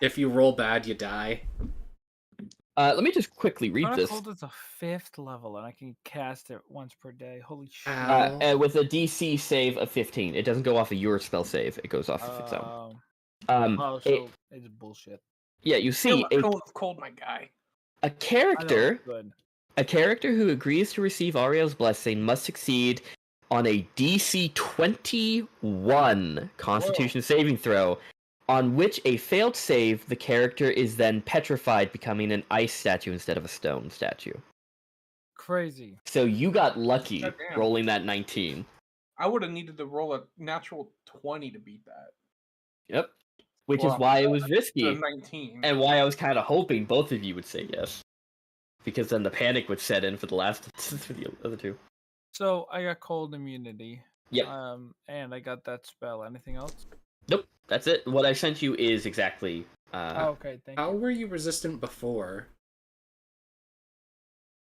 if you roll bad you die? Let me just quickly read Cone of this. Cold is a 5th level, and I can cast it once per day. Holy shit. Ow. With a DC save of 15. It doesn't go off of your spell save. It goes off of its own. Oh, so it's bullshit. Yeah, you see Feel my cone of cold, my guy. a I know, character. it's good. A character who agrees to receive Ariel's blessing must succeed on a DC 21 Constitution saving throw, on which a failed save, the character is then petrified, becoming an ice statue instead of a stone statue. Crazy. So you got lucky Goddamn. rolling that 19. I would have needed to roll a natural 20 to beat that. Yep. Which Well, is why it was The risky, 19. and why I was kind of hoping both of you would say yes. Because then the panic would set in for the for the other two. So I got cold immunity. Yep. And I got that spell. Anything else? Nope. That's it. What I sent you is exactly. Okay, thank How you. were you resistant before?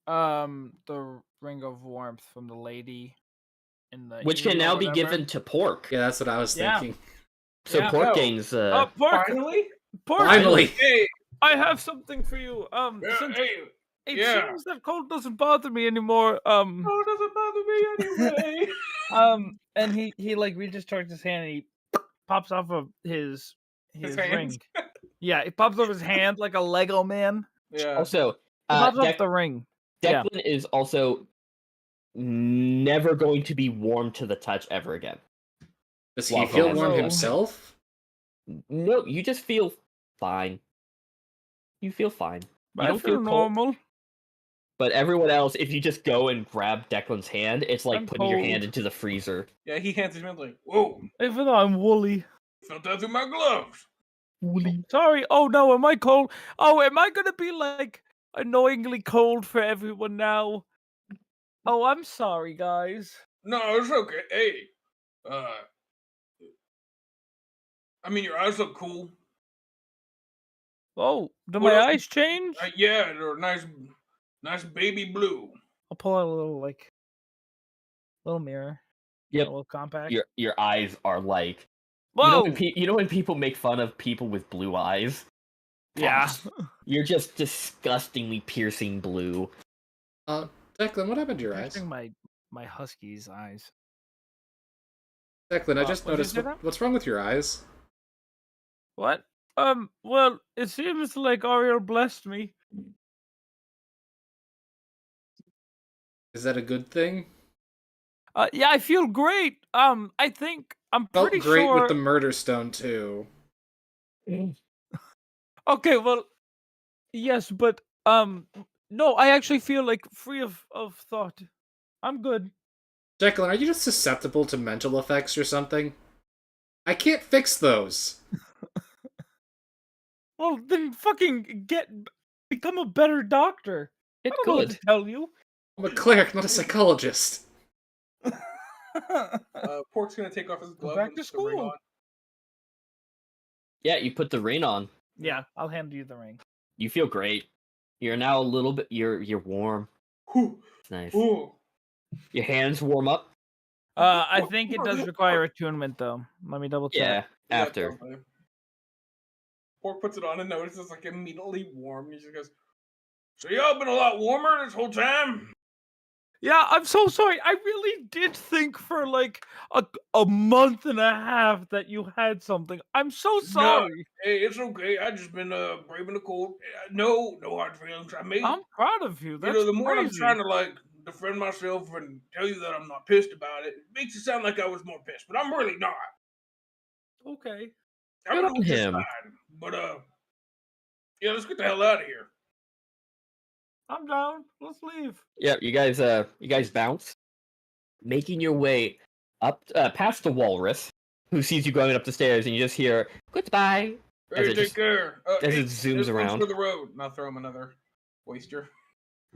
The ring of warmth from the lady in the Which can inn or now be whatever. given to Pork. Yeah, that's what I was Yeah. thinking. So Yeah. Pork Oh. gains. Oh, Pork! Finally? Pork! Finally. Hey, I have something for you. yeah, Since hey. it yeah. seems that cold doesn't bother me anymore. Oh, it doesn't bother me anyway. And he like reaches towards his hand and he pops off of his His ring. hands? Yeah, it pops off his hand like a Lego man. Yeah. Also, It pops off Dec- the ring. Yeah. Declan is also never going to be warm to the touch ever again. Does he Wow, feel hello. warm himself? No, you just feel fine. You feel fine. You I don't feel feel cold. normal. But everyone else, if you just go and grab Declan's hand, it's like I'm putting your hand cold. into the freezer. Yeah, he hands his hand like, whoa, Even though I'm woolly. felt that through my gloves. Sorry. Oh no, am I cold? Oh, am I gonna be like annoyingly cold for everyone now? Oh, I'm sorry, guys. No, it's okay. Hey, I mean, your eyes look cool. Oh, do What my else- eyes change? Yeah, they're nice baby blue. I'll pull out a little mirror. Yep. A little compact. Your eyes are like Whoa! you know when people make fun of people with blue eyes? Yeah. You're just disgustingly piercing blue. Declan, what happened to your eyes? Piercing my husky's eyes. Declan, I just what'd you noticed say now? what's wrong with your eyes? What? Well, it seems like Ariel blessed me. Is that a good thing? Yeah, I feel great. I think I'm Felt pretty great sure. with the murder stone too. Okay, well, yes, but no, I actually feel like free of thought. I'm good. Declan, are you just susceptible to mental effects or something? I can't fix those. Well, then fucking become a better doctor. It I don't know what could. to tell you. I'm a cleric, not a psychologist. Pork's gonna take off his glove back and to put the ring school. on. Yeah, you put the ring on. Yeah, I'll hand you the ring. You feel great. You're now a little bit. You're warm. Whew, It's nice. whew. Your hands warm up. I think it does require attunement, though. Let me double check. Yeah, Yeah, after. probably. Pork puts it on and notices it's like immediately warm. He just goes, "So y'all been a lot warmer this whole time?" Yeah, I'm so sorry. I really did think for like a month and a half that you had something. I'm so sorry. Hey, it's okay. I just been braving the cold. No hard feelings. I mean, I'm proud of you. you That's know, the more I'm crazy. trying to like defend myself and tell you that I'm not pissed about it, it makes it sound like I was more pissed, but I'm really not. Okay. I Good don't know on what you him. decide, but yeah, let's get the hell out of here. I'm down. Let's leave. Yeah, you guys bounce, making your way up past the walrus, who sees you going up the stairs, and you just hear goodbye as Hey, it take just care. as Hey, it zooms this one's around. for the road. And I'll throw him another oyster.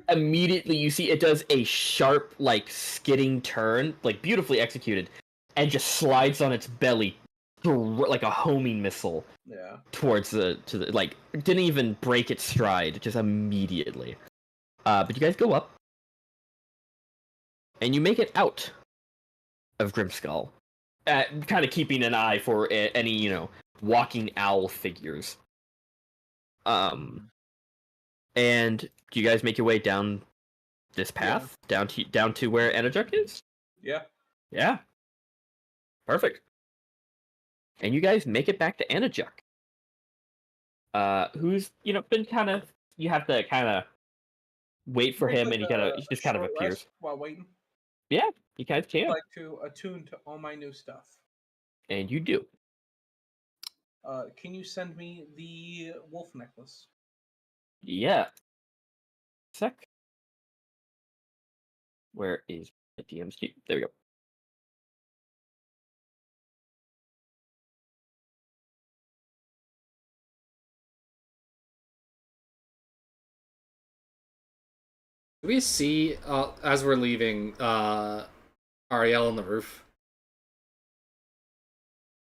Immediately you see it does a sharp, like, skidding turn, like beautifully executed, and just slides on its belly like a homing missile Yeah. towards the like, didn't even break its stride, just immediately. But you guys go up, and you make it out of Grimskull, kind of keeping an eye for any walking owl figures. And do you guys make your way down this path down to where Anajuk is? Yeah. Yeah. Perfect. And you guys make it back to Anajuk. Who's been kind of, you have to kind of wait for him, and he just kind of appears while waiting. Yeah, you guys can. I'd like to attune to all my new stuff. And you do. Can you send me the wolf necklace? Yeah. Sec. Where is the DM's key? There we go. Do we see, as we're leaving, Ariel on the roof?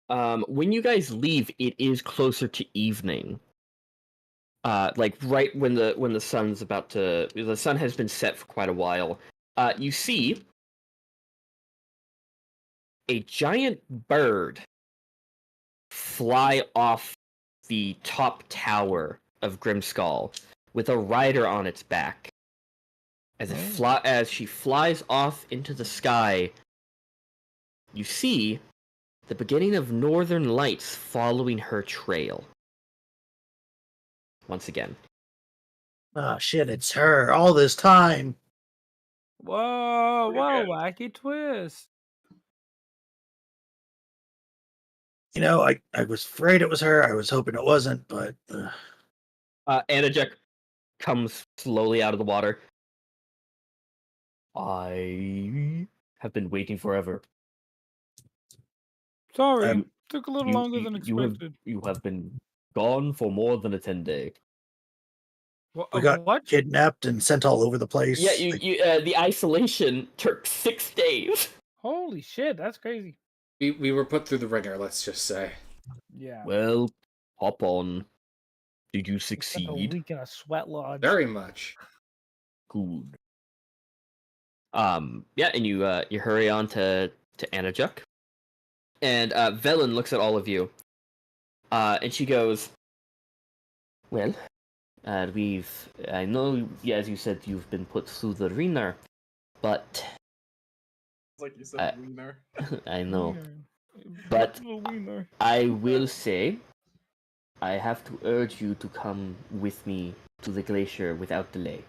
When you guys leave, it is closer to evening. Like right when the sun's the sun has been set for quite a while. You see a giant bird fly off the top tower of Grimskull with a rider on its back. As she flies off into the sky, you see the beginning of northern lights following her trail. Once again. Oh shit, it's her all this time. Whoa, Pretty good. wacky twist. You know, I was afraid it was her. I was hoping it wasn't, but Anajuk comes slowly out of the water. I have been waiting forever. Sorry, took a little longer than You expected. have been gone for more than a 10-day. we got What? kidnapped and sent all over the place. Yeah, the isolation took 6 days. Holy shit, that's crazy. We were put through the ringer, let's just say. Yeah. Well, hop on. Did you Spent a succeed? week in a sweat lodge. Very much. Good. Yeah, and you hurry on to Anajuk. And Velen looks at all of you. And she goes, well, I know, as you said, you've been put through the ringer, but It's like you said, wiener. I know. Wiener. But Wiener. I will say, I have to urge you to come with me to the glacier without delay.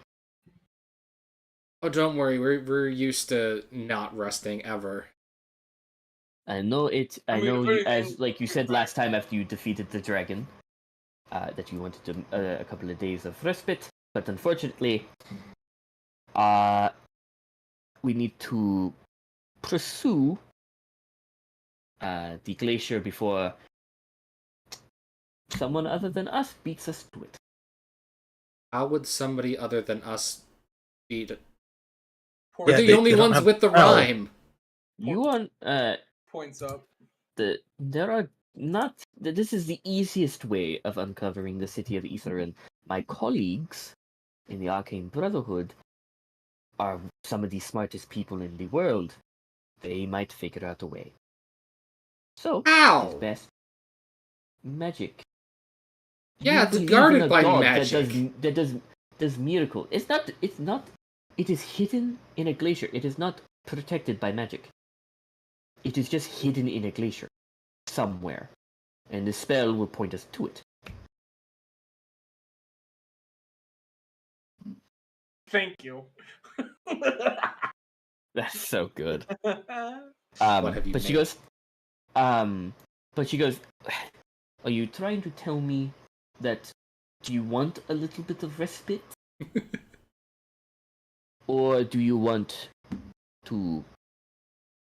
Oh, don't worry, we're used to not resting ever. I know it. I mean, know, if anything, as like you said last time after you defeated the dragon, that you wanted a couple of days of respite, but unfortunately, we need to pursue the glacier before someone other than us beats us to it. How would somebody other than us beat it? Poor We're Yeah, the they only don't ones have with the spell. rhyme. You want points up. there are not. This is the easiest way of uncovering the city of Etherin. My colleagues in the Arcane Brotherhood are some of the smartest people in the world. They might figure out a way. So, How? it's best magic. Yeah, You it's believe guarded in a by god magic. that does miracle. It's not. It is hidden in a glacier. It is not protected by magic. It is just hidden in a glacier somewhere, and the spell will point us to it. Thank you. That's so good. What have you But she made? goes, But she goes, "Are you trying to tell me that you want a little bit of respite, or do you want to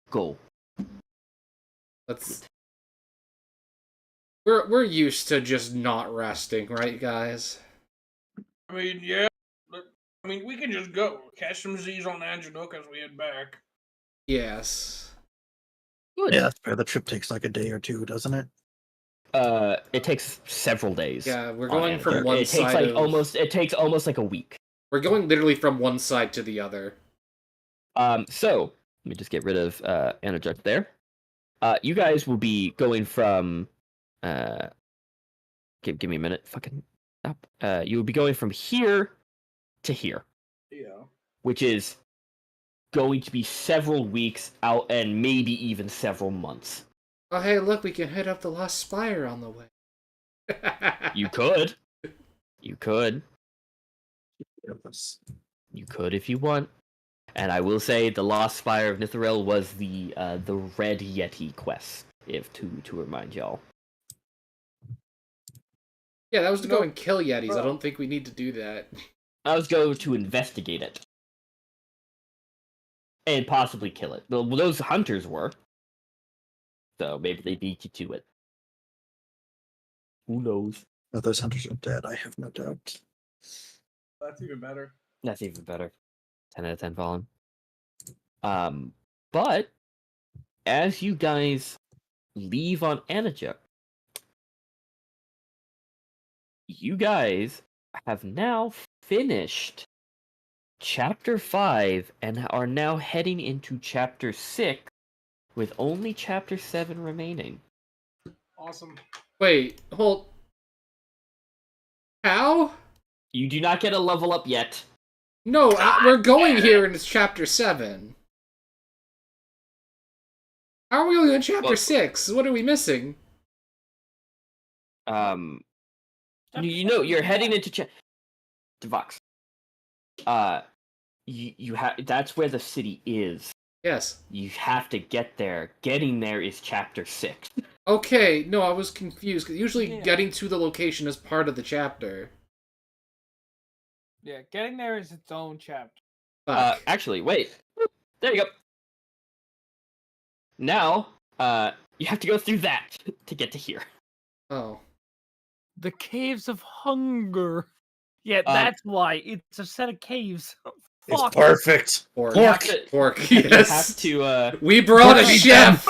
go?" Let's. We're used to just not resting, right, guys? I mean, yeah. I mean, we can just go catch some Z's on Anjanook as we head back. Yes. Good. Yeah, that's fair. The trip takes like a day or two, doesn't it? It takes several days. Yeah, we're on going Anakin. from one It takes side like of. almost. It takes almost like a week. We're going literally from one side to the other. So let me just get rid of Anajuk there. You guys will be going from. Give me a minute. Fucking up. You will be going from here to here, Yeah. which is going to be several weeks out and maybe even several months. Oh, hey, look, we can hit up the Lost Spire on the way. You could. You could. Yes. You could if you want. And I will say the Lost Spire of Nithril was the Red Yeti quest, if to remind y'all. Yeah, that was to go Nope. and kill Yetis. I don't think we need to do that. I was going to investigate it. And possibly kill it. Well, those hunters were. So maybe they beat you to it. Who knows? Now those hunters are dead, I have no doubt. That's even better. That's even better. 10 out of 10 fallen. But as you guys leave on Anajuk, you guys have now finished Chapter 5 and are now heading into Chapter 6 with only Chapter 7 remaining. Awesome. Wait, hold. How? You do not get a level up yet. No, we're going here and it's chapter 7. How are we only on chapter Well- 6? What are we missing? You're heading into Devox. You have that's where the city is. Yes. You have to get there. Getting there is chapter 6. Okay, no, I was confused. 'Cause usually Yeah. getting to the location is part of the chapter. Yeah, getting there is its own chapter. Fuck. Actually, wait. There you go. Now, you have to go through that to get to here. Oh. The Caves of Hunger. Yeah, that's why. It's a set of caves. It's Fuck. perfect. Pork. You have to- Pork, You yes. have to, We brought a Feed chef!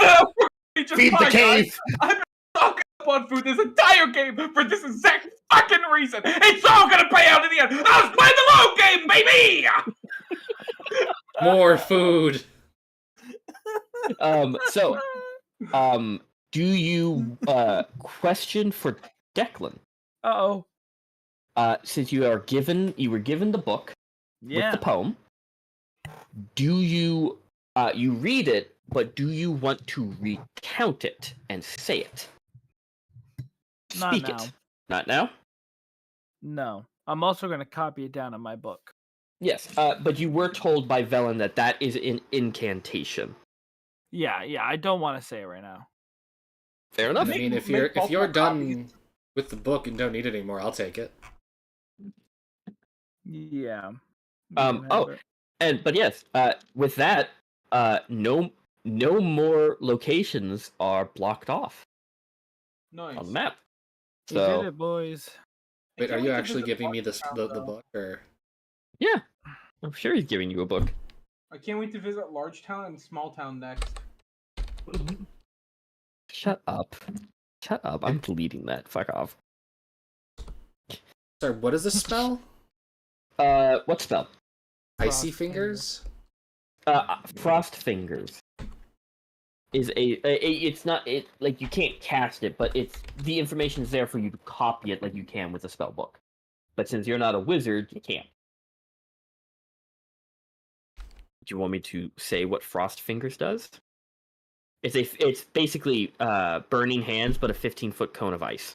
Feed the cave! I've been stocking up on food this entire game for this exact fucking reason. It's all gonna pay out in the end. I was playing the long game, baby. More food. Do you, question for Declan? Uh-oh. Since you were given the book with Yeah. the poem, do you, you read it, but do you want to recount it and say it? Not Speak now. it. Not now? No. I'm also going to copy it down in my book. Yes, but you were told by Velen that is an incantation. Yeah, I don't want to say it right now. Fair I enough. mean, if you're done with the book and don't need it anymore, I'll take it. Yeah. But yes, with that, no more locations are blocked off Nice. on the map. We did So it, boys. I Wait, can't are wait you to actually visit giving me the Larchtown, though. book, or? yeah, I'm sure he's giving you a book. I can't wait to visit Large Town and Small Town next. Shut up. I'm deleting that. Fuck off. Sorry, what is this spell? What spell? Icy Frost fingers? Frost Fingers is it's not like you can't cast it, but it's the information is there for you to copy it like you can with a spell book. But since you're not a wizard, you can't. Do you want me to say what Frost Fingers does? It's basically burning hands, but a 15-foot cone of ice.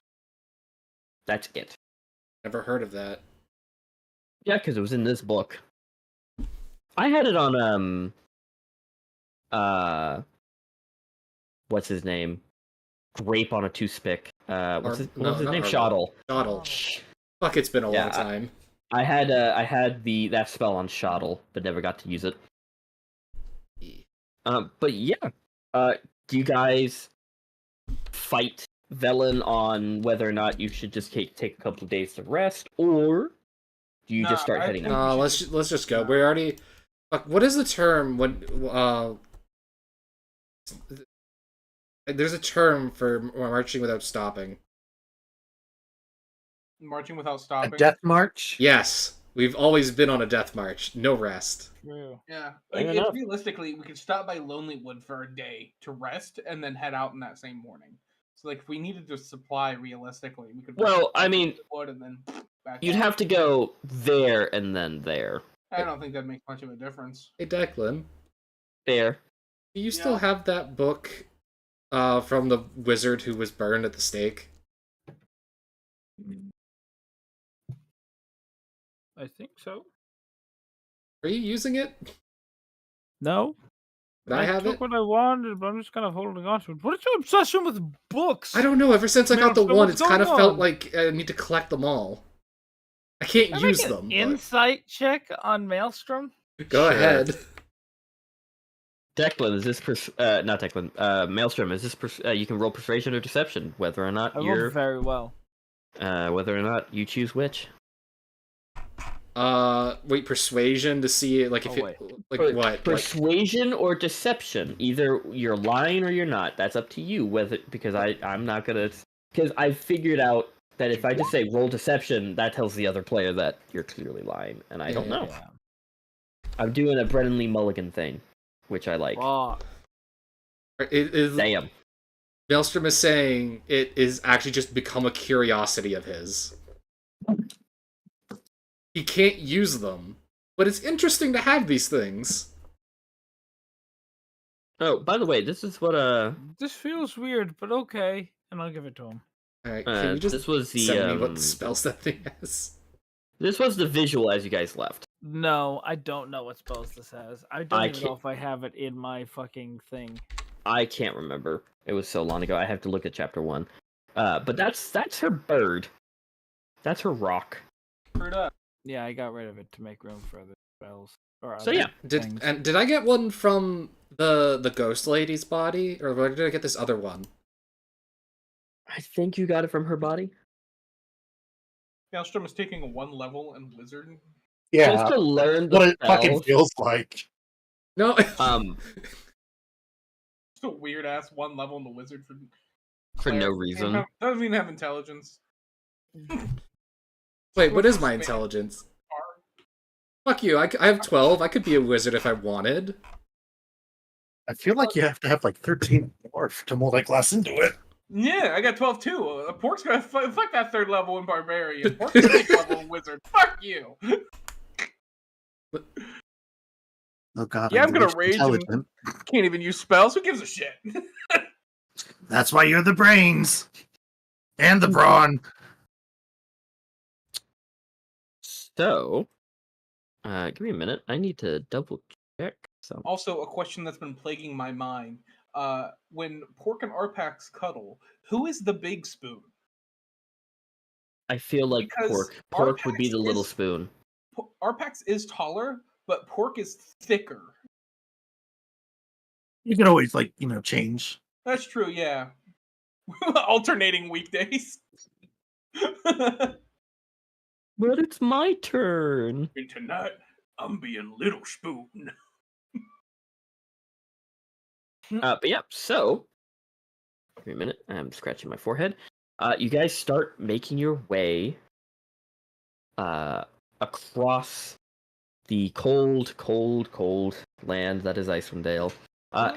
That's it. Never heard of that. Yeah, because it was in this book. I had it on what's his name? grape on a toothpick. What was his not name? Arbor. Shoddle. Shoddle. Fuck, it's been a long time. I had that spell on Shoddle, but never got to use it. But yeah, do you guys fight Velen on whether or not you should just take a couple of days to rest, or do you just start heading out? Let's just go. We already. Fuck, what is the term when there's a term for marching without stopping. Marching without A stopping. death march? Yes, we've always been on a death march. No rest. True. Yeah. Fair Like, enough. realistically, we could stop by Lonelywood for a day to rest and then head out in that same morning. So, like, if we needed to supply realistically, we could. Well, I mean, wood and then back you'd out. have to go there and then there. I don't think that makes much of a difference. Hey, Declan, There. do you still Yeah. have that book from the wizard who was burned at the stake? I think so. Are you using it? No. Did I have took it? what I wanted, but I'm just kind of holding on to it. What is your obsession with books? I don't know. Ever since I got the Maelstrom, one, what's it's kind of going felt on? like I need to collect them all. I can't Can I use make an them. but- insight check on Maelstrom? Go Sure. ahead. Declan, is this not Declan? Maelstrom, is this you can roll persuasion or deception, whether or not I you're rolled very well. whether or not you choose which. Wait, persuasion to see like if Oh, you wait. like Per- what? Like, Persuasion or deception. Either you're lying or you're not. That's up to you. Whether because I'm not gonna because I figured out that if I just say roll deception, that tells the other player that you're clearly lying, and I don't know. Yeah. I'm doing a Brennan Lee Mulligan thing, which I like. Fuck. it is Damn. Maelstrom is saying it is actually just become a curiosity of his. He can't use them, but it's interesting to have these things. Oh, by the way, this is what This feels weird, but okay. And I'll give it to him. All right, can you just this was the send me what the spells that thing has? this was the visual as you guys left. No, I don't know what spells this has. I don't I even know if I have it in my fucking thing. I can't remember. It was so long ago. I have to look at chapter 1. But that's her bird. That's her rock. Screwed up. Yeah, I got rid of it to make room for other spells. Or So other yeah, things. Did I get one from the ghost lady's body, or where did I get this other one? I think you got it from her body. Maelstrom is taking a 1 level in Wizard. Yeah, Just to learn the what it fucking spells. feels like. No. Just a weird ass 1 level in the Wizard for no cleric. reason. Doesn't even have intelligence. Wait, what is my intelligence? Fuck you. I have 12. I could be a wizard if I wanted. I feel like you have to have like 13 more to mold that class into it. Yeah, I got 12 too. Pork's gonna fuck that 3rd level in Barbarian. Pork's gonna take level in Wizard. Fuck you. Oh god. Yeah, I'm gonna rage rage and- intelligent. Can't even use spells. Who gives a shit? That's why you're the brains and the brawn. So, give me a minute. I need to double check something. Also, a question that's been plaguing my mind. When Pork and Arpax cuddle, who is the big spoon? I feel like Because pork would be Arpax the little is- spoon. Arpax is taller, but Pork is thicker. You can always change. That's true, yeah. Alternating weekdays. But it's my turn. And tonight, I'm being Little Spoon. But yeah, so give me a minute. I'm scratching my forehead. You guys start making your way across the cold land that is Icewind Dale.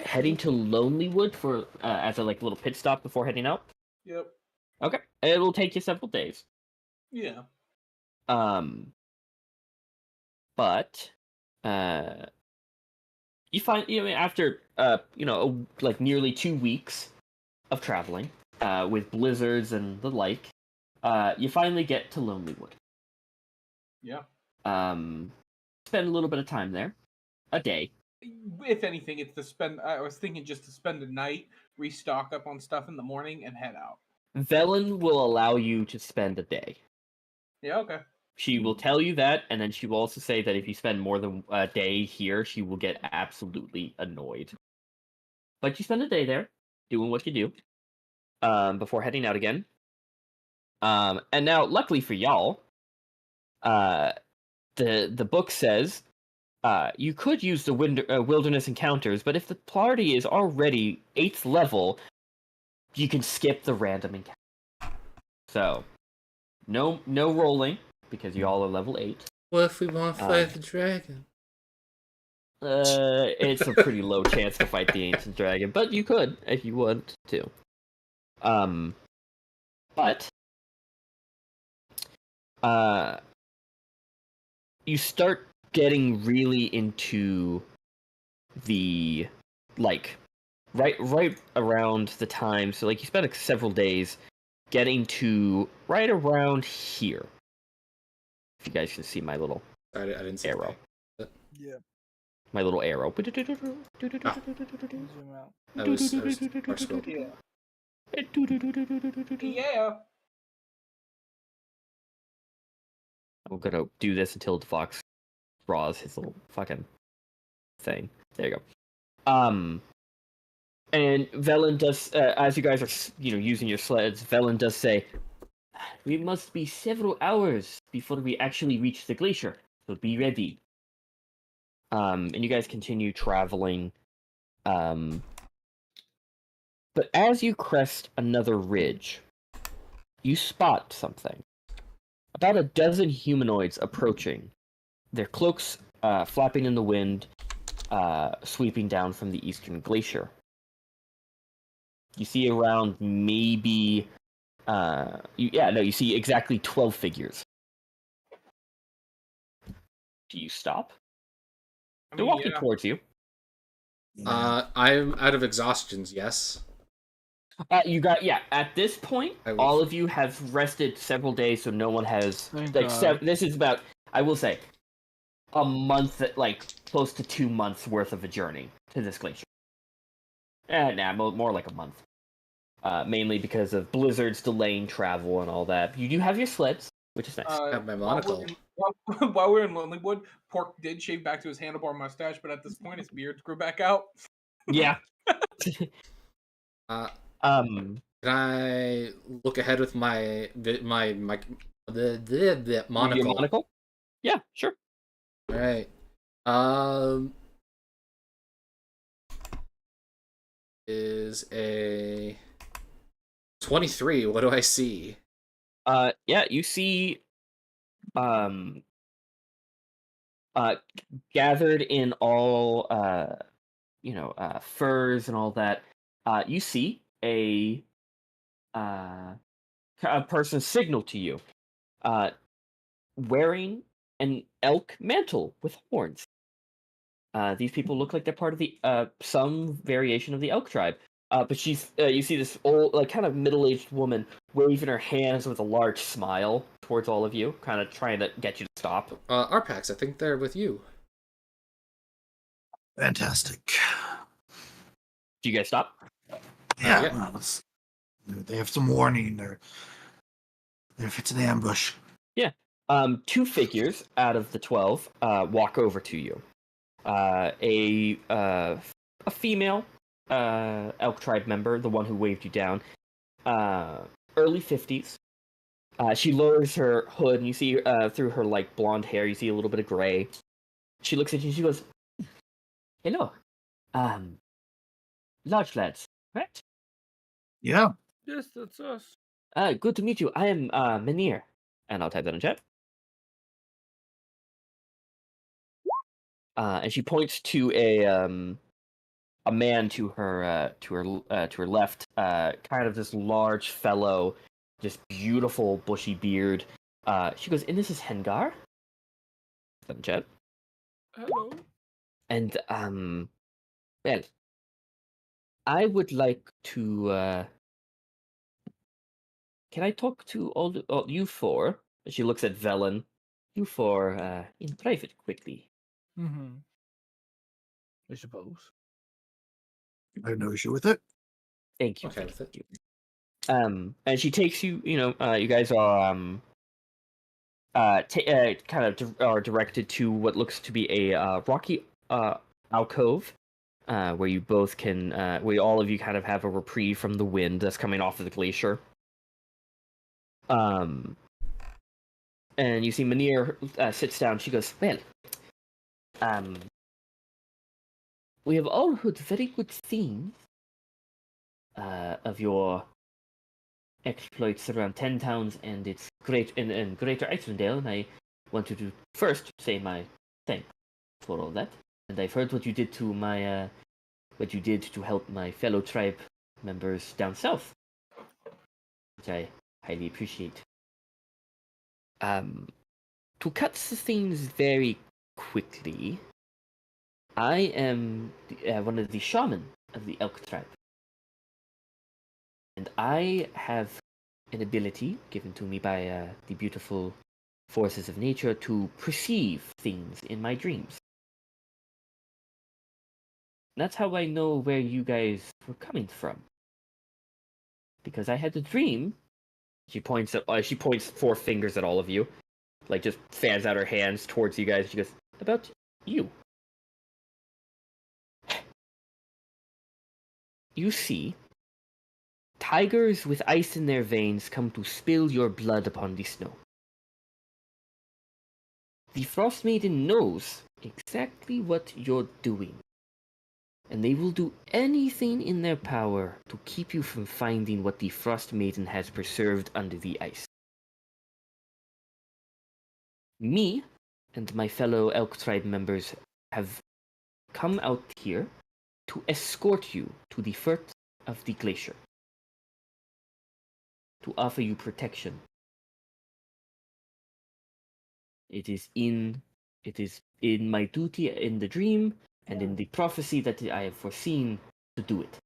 Heading to Lonelywood for as a little pit stop before heading out. Yep. Okay, it will take you several days. Yeah. But you find after nearly 2 weeks of traveling with blizzards and the like, you finally get to Lonelywood. Yeah. Spend a little bit of time there, a day, If anything, it's to spend. I was thinking just to spend the night, restock up on stuff in the morning, and head out. Velen will allow you to spend a day. Yeah. Okay. She will tell you that, and then she will also say that if you spend more than a day here, she will get absolutely annoyed. But you spend a day there, doing what you do, before heading out again. And now, luckily for y'all, the book says you could use the wilderness encounters, but if the party is already 8th level, you can skip the random encounter. So, no rolling, because you all are level 8. What if we want to fight the dragon? It's a pretty low chance to fight the ancient dragon, but you could if you want to. But you start getting really into the right around the time. So you spent several days getting to right around here. If you guys can see my little I didn't see arrow. Yeah. My little arrow. Zoom out. I was much slower. Yeah. I'm gonna do this until Devox draws his little fucking thing. There you go. And Velen does, as you guys are, using your sleds, Velen does say, "We must be several hours before we actually reach the glacier, so be ready." And you guys continue traveling. But as you crest another ridge, you spot something. About a dozen humanoids approaching, their cloaks flapping in the wind, sweeping down from the eastern glacier. You see around maybe... you see exactly 12 figures. Do you stop? They're walking towards you. I'm out of exhaustions, yes. At this point, all of you have rested several days, so no one has... this is about, I will say, a month, close to 2 months worth of a journey to this glacier. More like a month. Mainly because of blizzards delaying travel and all that. You do have your sleds, which is nice. I have my monocle. While we're in Lonelywood, Pork did shave back to his handlebar mustache, but at this point his beard grew back out. Yeah. Can I look ahead with my monocle? Your monocle? Yeah, sure. All right. Is a 23. What do I see? You see gathered in all furs and all that, you see a person signal to you, wearing an elk mantle with horns. These people look like they're part of the some variation of the elk tribe. But she's you see this old, kind of middle-aged woman waving her hands with a large smile towards all of you, kind of trying to get you to stop. Arpax, I think they're with you. Fantastic. Do you guys stop? Yeah. Yeah. Well, they have some warning. If it's an ambush. Yeah. 2 figures out of the 12 walk over to you. A female elk tribe member, the one who waved you down, early 50s. She lowers her hood, and you see through her blonde hair, you see a little bit of gray. She looks at you and she goes, "Hello, large lads, right?" Yeah. Yes, that's us. Good to meet you. I am Menir, and I'll type that in chat. And she points to a man to her left, kind of this large fellow, just beautiful bushy beard. She goes, "And this is Hengar?" In chat. Hello. And well, I would like to. Can I talk to all you four? She looks at Velen. You four in private quickly. Mm-hmm. I suppose. I have no issue with it. Thank you. Okay thank with it. you. And she takes you. You guys are kind of are directed to what looks to be a rocky alcove, where you both can, where all of you kind of have a reprieve from the wind that's coming off of the glacier. And you see Manir sits down. She goes, "Well, we have all heard very good things of your exploits around 10 towns and its greater Icewind, and I wanted to first say my thanks for all that. And I've heard what you did to what you did to help my fellow tribe members down south, which I highly appreciate. To cut things very quickly, I am one of the shaman of the elk tribe. And I have an ability given to me by the beautiful forces of nature to perceive things in my dreams. And that's how I know where you guys were coming from. Because I had a dream. She points 4 fingers at all of you, like just fans out her hands towards you guys. She goes, "About you. You see, tigers with ice in their veins come to spill your blood upon the snow. The Frost Maiden knows exactly what you're doing, and they will do anything in their power to keep you from finding what the Frost Maiden has preserved under the ice. Me and my fellow Elk Tribe members have come out here to escort you to the foot of the glacier, to offer you protection. It is in my duty in the dream and in the prophecy that I have foreseen to do it."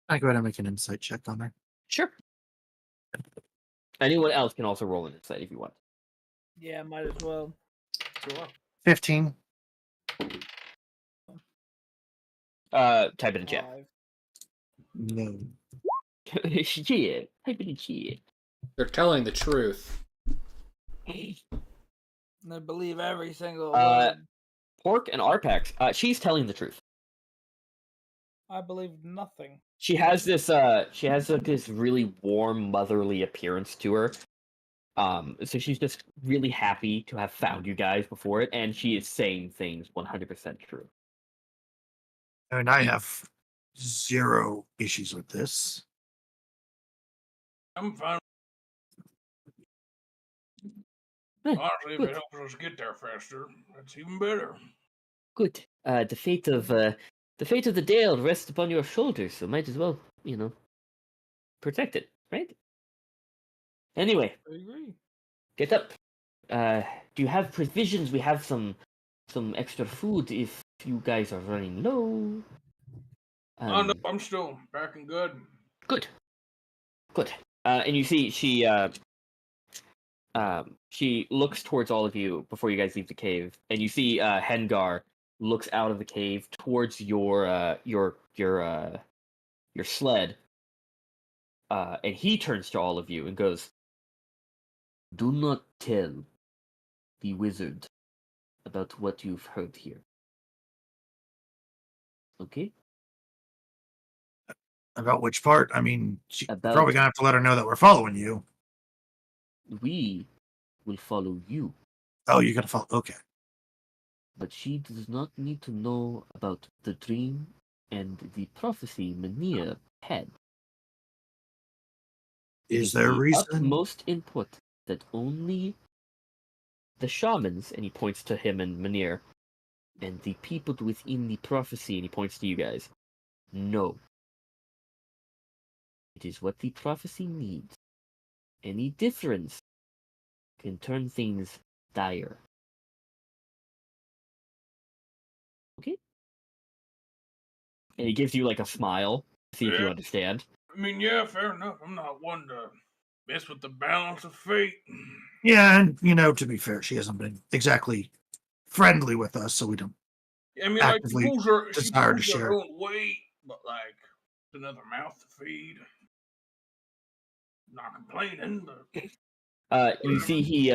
I go ahead and make an insight check on her. Sure. Anyone else can also roll an insight if you want. Yeah, might as well. Sure. 15. Type it in chat. 5. No. Yeah, type it in chat. They're telling the truth. And I believe every single Uh, word. Pork and Arpax. She's telling the truth. I believe nothing. She has this this really warm, motherly appearance to her. So she's just really happy to have found you guys before it, and she is saying things 100% true. I mean, I have 0 issues with this. I'm fine. Eh, Honestly, if good. it helps us get there faster, that's even better. Good. The fate of the Dale rests upon your shoulders, so might as well, protect it, right? Anyway, I agree. get up. Do you have provisions? We have some extra food if you guys are running low. Oh no, I'm still packing good. Good. And you see she looks towards all of you before you guys leave the cave, and you see Hengar looks out of the cave towards your sled, and he turns to all of you and goes, "Do not tell the wizard about what you've heard here. Okay? About which part? I mean, About- probably gonna have to let her know that we're following you. We will follow you, Oh, you're gonna follow. Okay. but she does not need to know about the dream and the prophecy Manir had. Is there a the reason? utmost input that only the shamans," and he points to him and Manir, "and the people within the prophecy," and he points to you guys, "know. It is what the prophecy needs. Any difference can turn things dire. Okay?" And he gives you like a smile, see if you Yeah. understand. I mean, yeah, fair enough. I'm not one to mess with the balance of fate. Yeah, and to be fair, she hasn't been exactly friendly with us, so we don't I mean, like, actively she desire to pulls share. her own weight, but like, it's another mouth to feed. Not complaining, but You see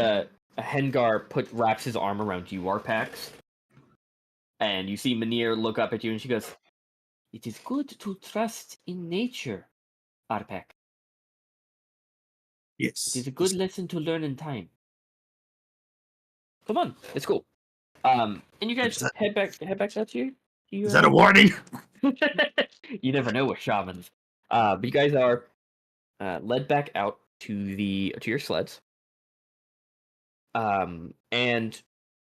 Hengar wraps his arm around you, Arpax. And you see Manir look up at you and she goes, "It is good to trust in nature, Arpax. Yes. It is a good lesson to learn in time. Come on, it's cool." And you guys head back out here. Is that a warning? You never know with shamans. But you guys are led back out to your sleds. And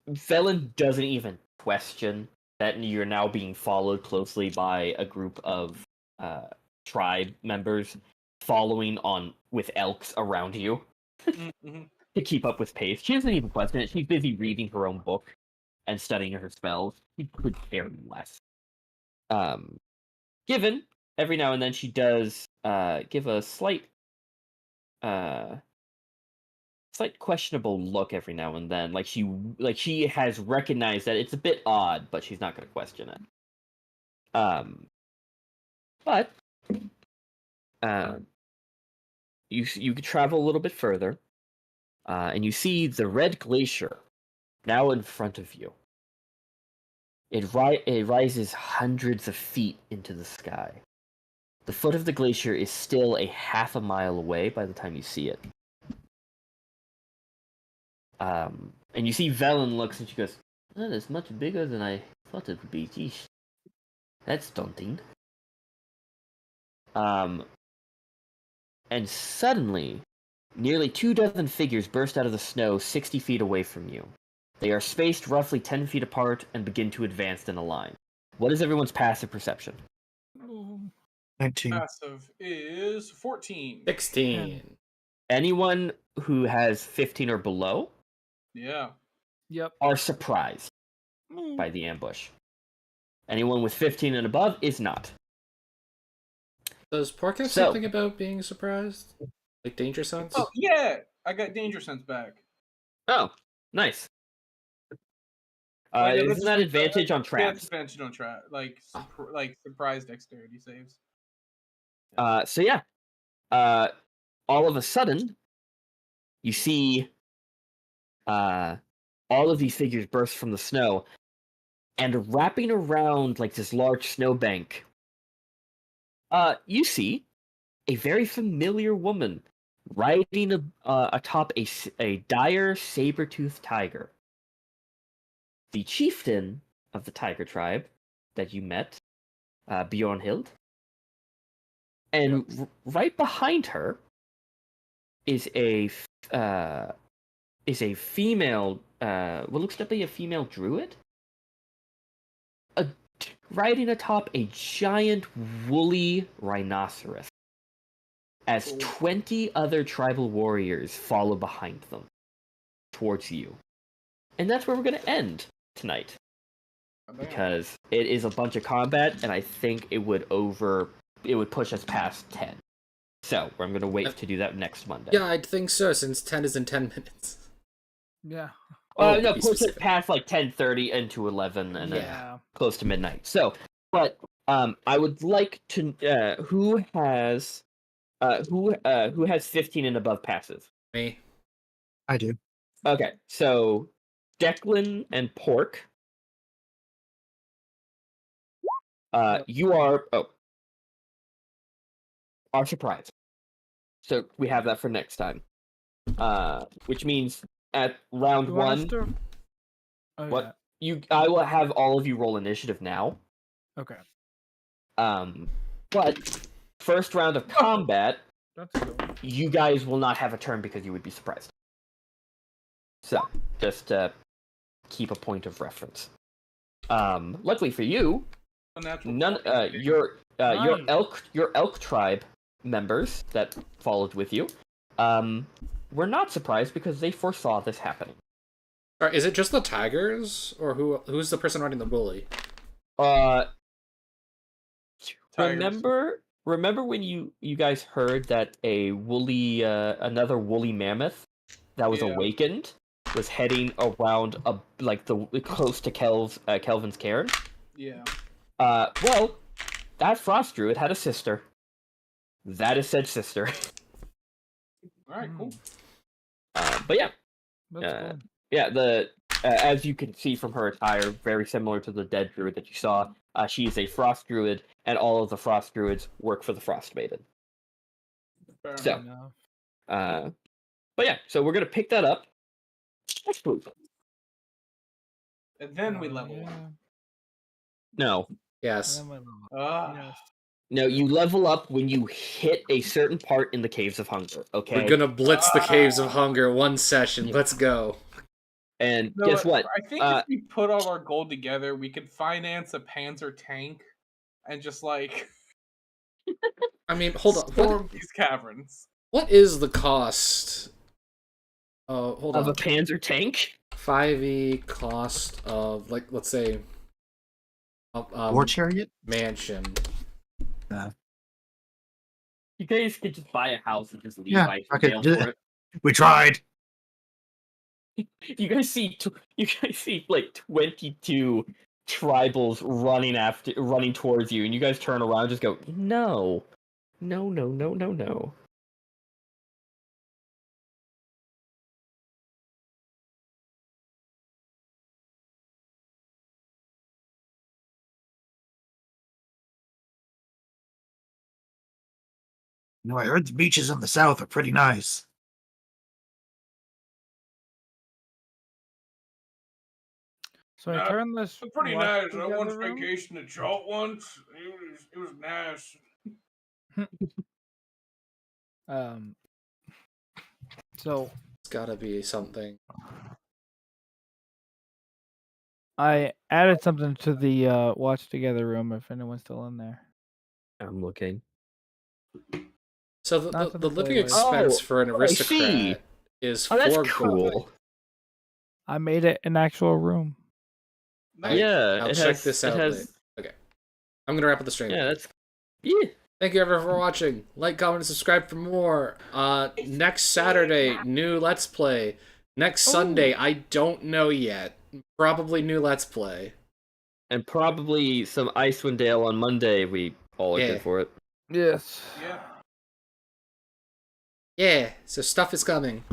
Velen doesn't even question that you're now being followed closely by a group of tribe members following on with elks around you to keep up with pace. She doesn't even question it. She's busy reading her own book and studying her spells. She could care less. Given every now and then she does give a slight questionable look every now and then, like she has recognized that it's a bit odd, but she's not going to question it. But you could travel a little bit further, and you see the Red Glacier now in front of you. It rises hundreds of feet into the sky. The foot of the glacier is still a half a mile away by the time you see it. And you see Velen looks and she goes, "That is much bigger than I thought it would be. Geesh. That's daunting." And suddenly, nearly 24 figures burst out of the snow 60 feet away from you. They are spaced roughly 10 feet apart and begin to advance in a line. What is everyone's passive perception? 19. passive is 14. 16. Anyone who has 15 or below Yeah. Yep. are surprised by the ambush. Anyone with 15 and above is not. Does Pork have So- something about being surprised? Like danger sense? Oh yeah, I got danger sense back. Oh, nice. Oh, yeah, that's Isn't just that like advantage on Yeah, it's traps? advantage on trap, like like surprise dexterity saves. So yeah. All of a sudden, you see all of these figures burst from the snow, and wrapping around like this large snowbank, you see a very familiar woman riding atop a dire saber-toothed tiger. The chieftain of the tiger tribe that you met, Bjornhild. And right behind her is a female, what looks to be a female druid, riding atop a giant woolly rhinoceros, as 20 other tribal warriors follow behind them towards you. And that's where we're going to end tonight, because it is a bunch of combat, and I think it would push us past 10. So I'm going to wait to do that next Monday. Yeah, I'd think so, since 10 is in 10 minutes. Yeah. Oh, No, be push it specific. past like 10:30 into 11, and then Yeah. close to midnight. So, but I would like to who has 15 and above passive. Me. I do. Okay, so Declan and Pork. You are surprised. So we have that for next time. Which means at round Do you want us one, to- Oh, what I will have all of you roll initiative now. yeah. Okay. But first round of combat, That's cool. you guys will not have a turn because you would be surprised. So just keep a point of reference. Luckily for you, your elk tribe members that followed with you were not surprised because they foresaw this happening. Alright, is it just the tigers, or who's the person riding the bully? Remember when you guys heard that a woolly another woolly mammoth that was awakened was heading around close to Kelvin's cairn? Yeah. Well, that frost druid had a sister. That is said sister. All right, cool. But yeah, That's cool. yeah. The as you can see from her attire, very similar to the dead druid that you saw. She is a frost druid, and all of the frost druids work for the frost maiden. Fair So, Enough. but yeah, so we're gonna pick that up. Next week. And then we Oh, level yeah. up. No, Yes. And then we level up. Ah. Yes. no, you level up when you hit a certain part in the Caves of Hunger. Okay. We're gonna blitz the Caves of Hunger one session. Let's go. And No, guess what? I think if we put all our gold together, we could finance a Panzer tank and just like I mean, hold on. storm these caverns. What is the cost? Oh, hold Of on. a Panzer tank? 5e cost of, like, let's say, War chariot? mansion. You guys could just buy a house and just leave Yeah, Icewind okay, Dale for it. We tried. You guys see like 22 tribals running towards you, and you guys turn around and just go, no. No, no, no, no, no. No, I heard the beaches in the south are pretty nice. So I turn this. It's pretty watch nice. I together went room? vacation to Chalt once. It was nice. So It's gotta be something. I added something to the watch together room. If anyone's still in there. I'm looking. So Not the to the living playlist. expense for an I see. aristocrat is Oh, that's 4 cool. gold. I made it an actual room. Nice. Yeah, I'll it check has, this it out has, later. Okay. I'm gonna wrap up the stream. yeah, that's, yeah. Thank you everyone for watching. Like, comment, and subscribe for more. Next Saturday, new Let's Play. Next Sunday, I don't know yet. Probably new Let's Play. And probably some Icewind Dale on Monday. We all are Yeah. good for it. Yes. Yeah. Yeah, so stuff is coming.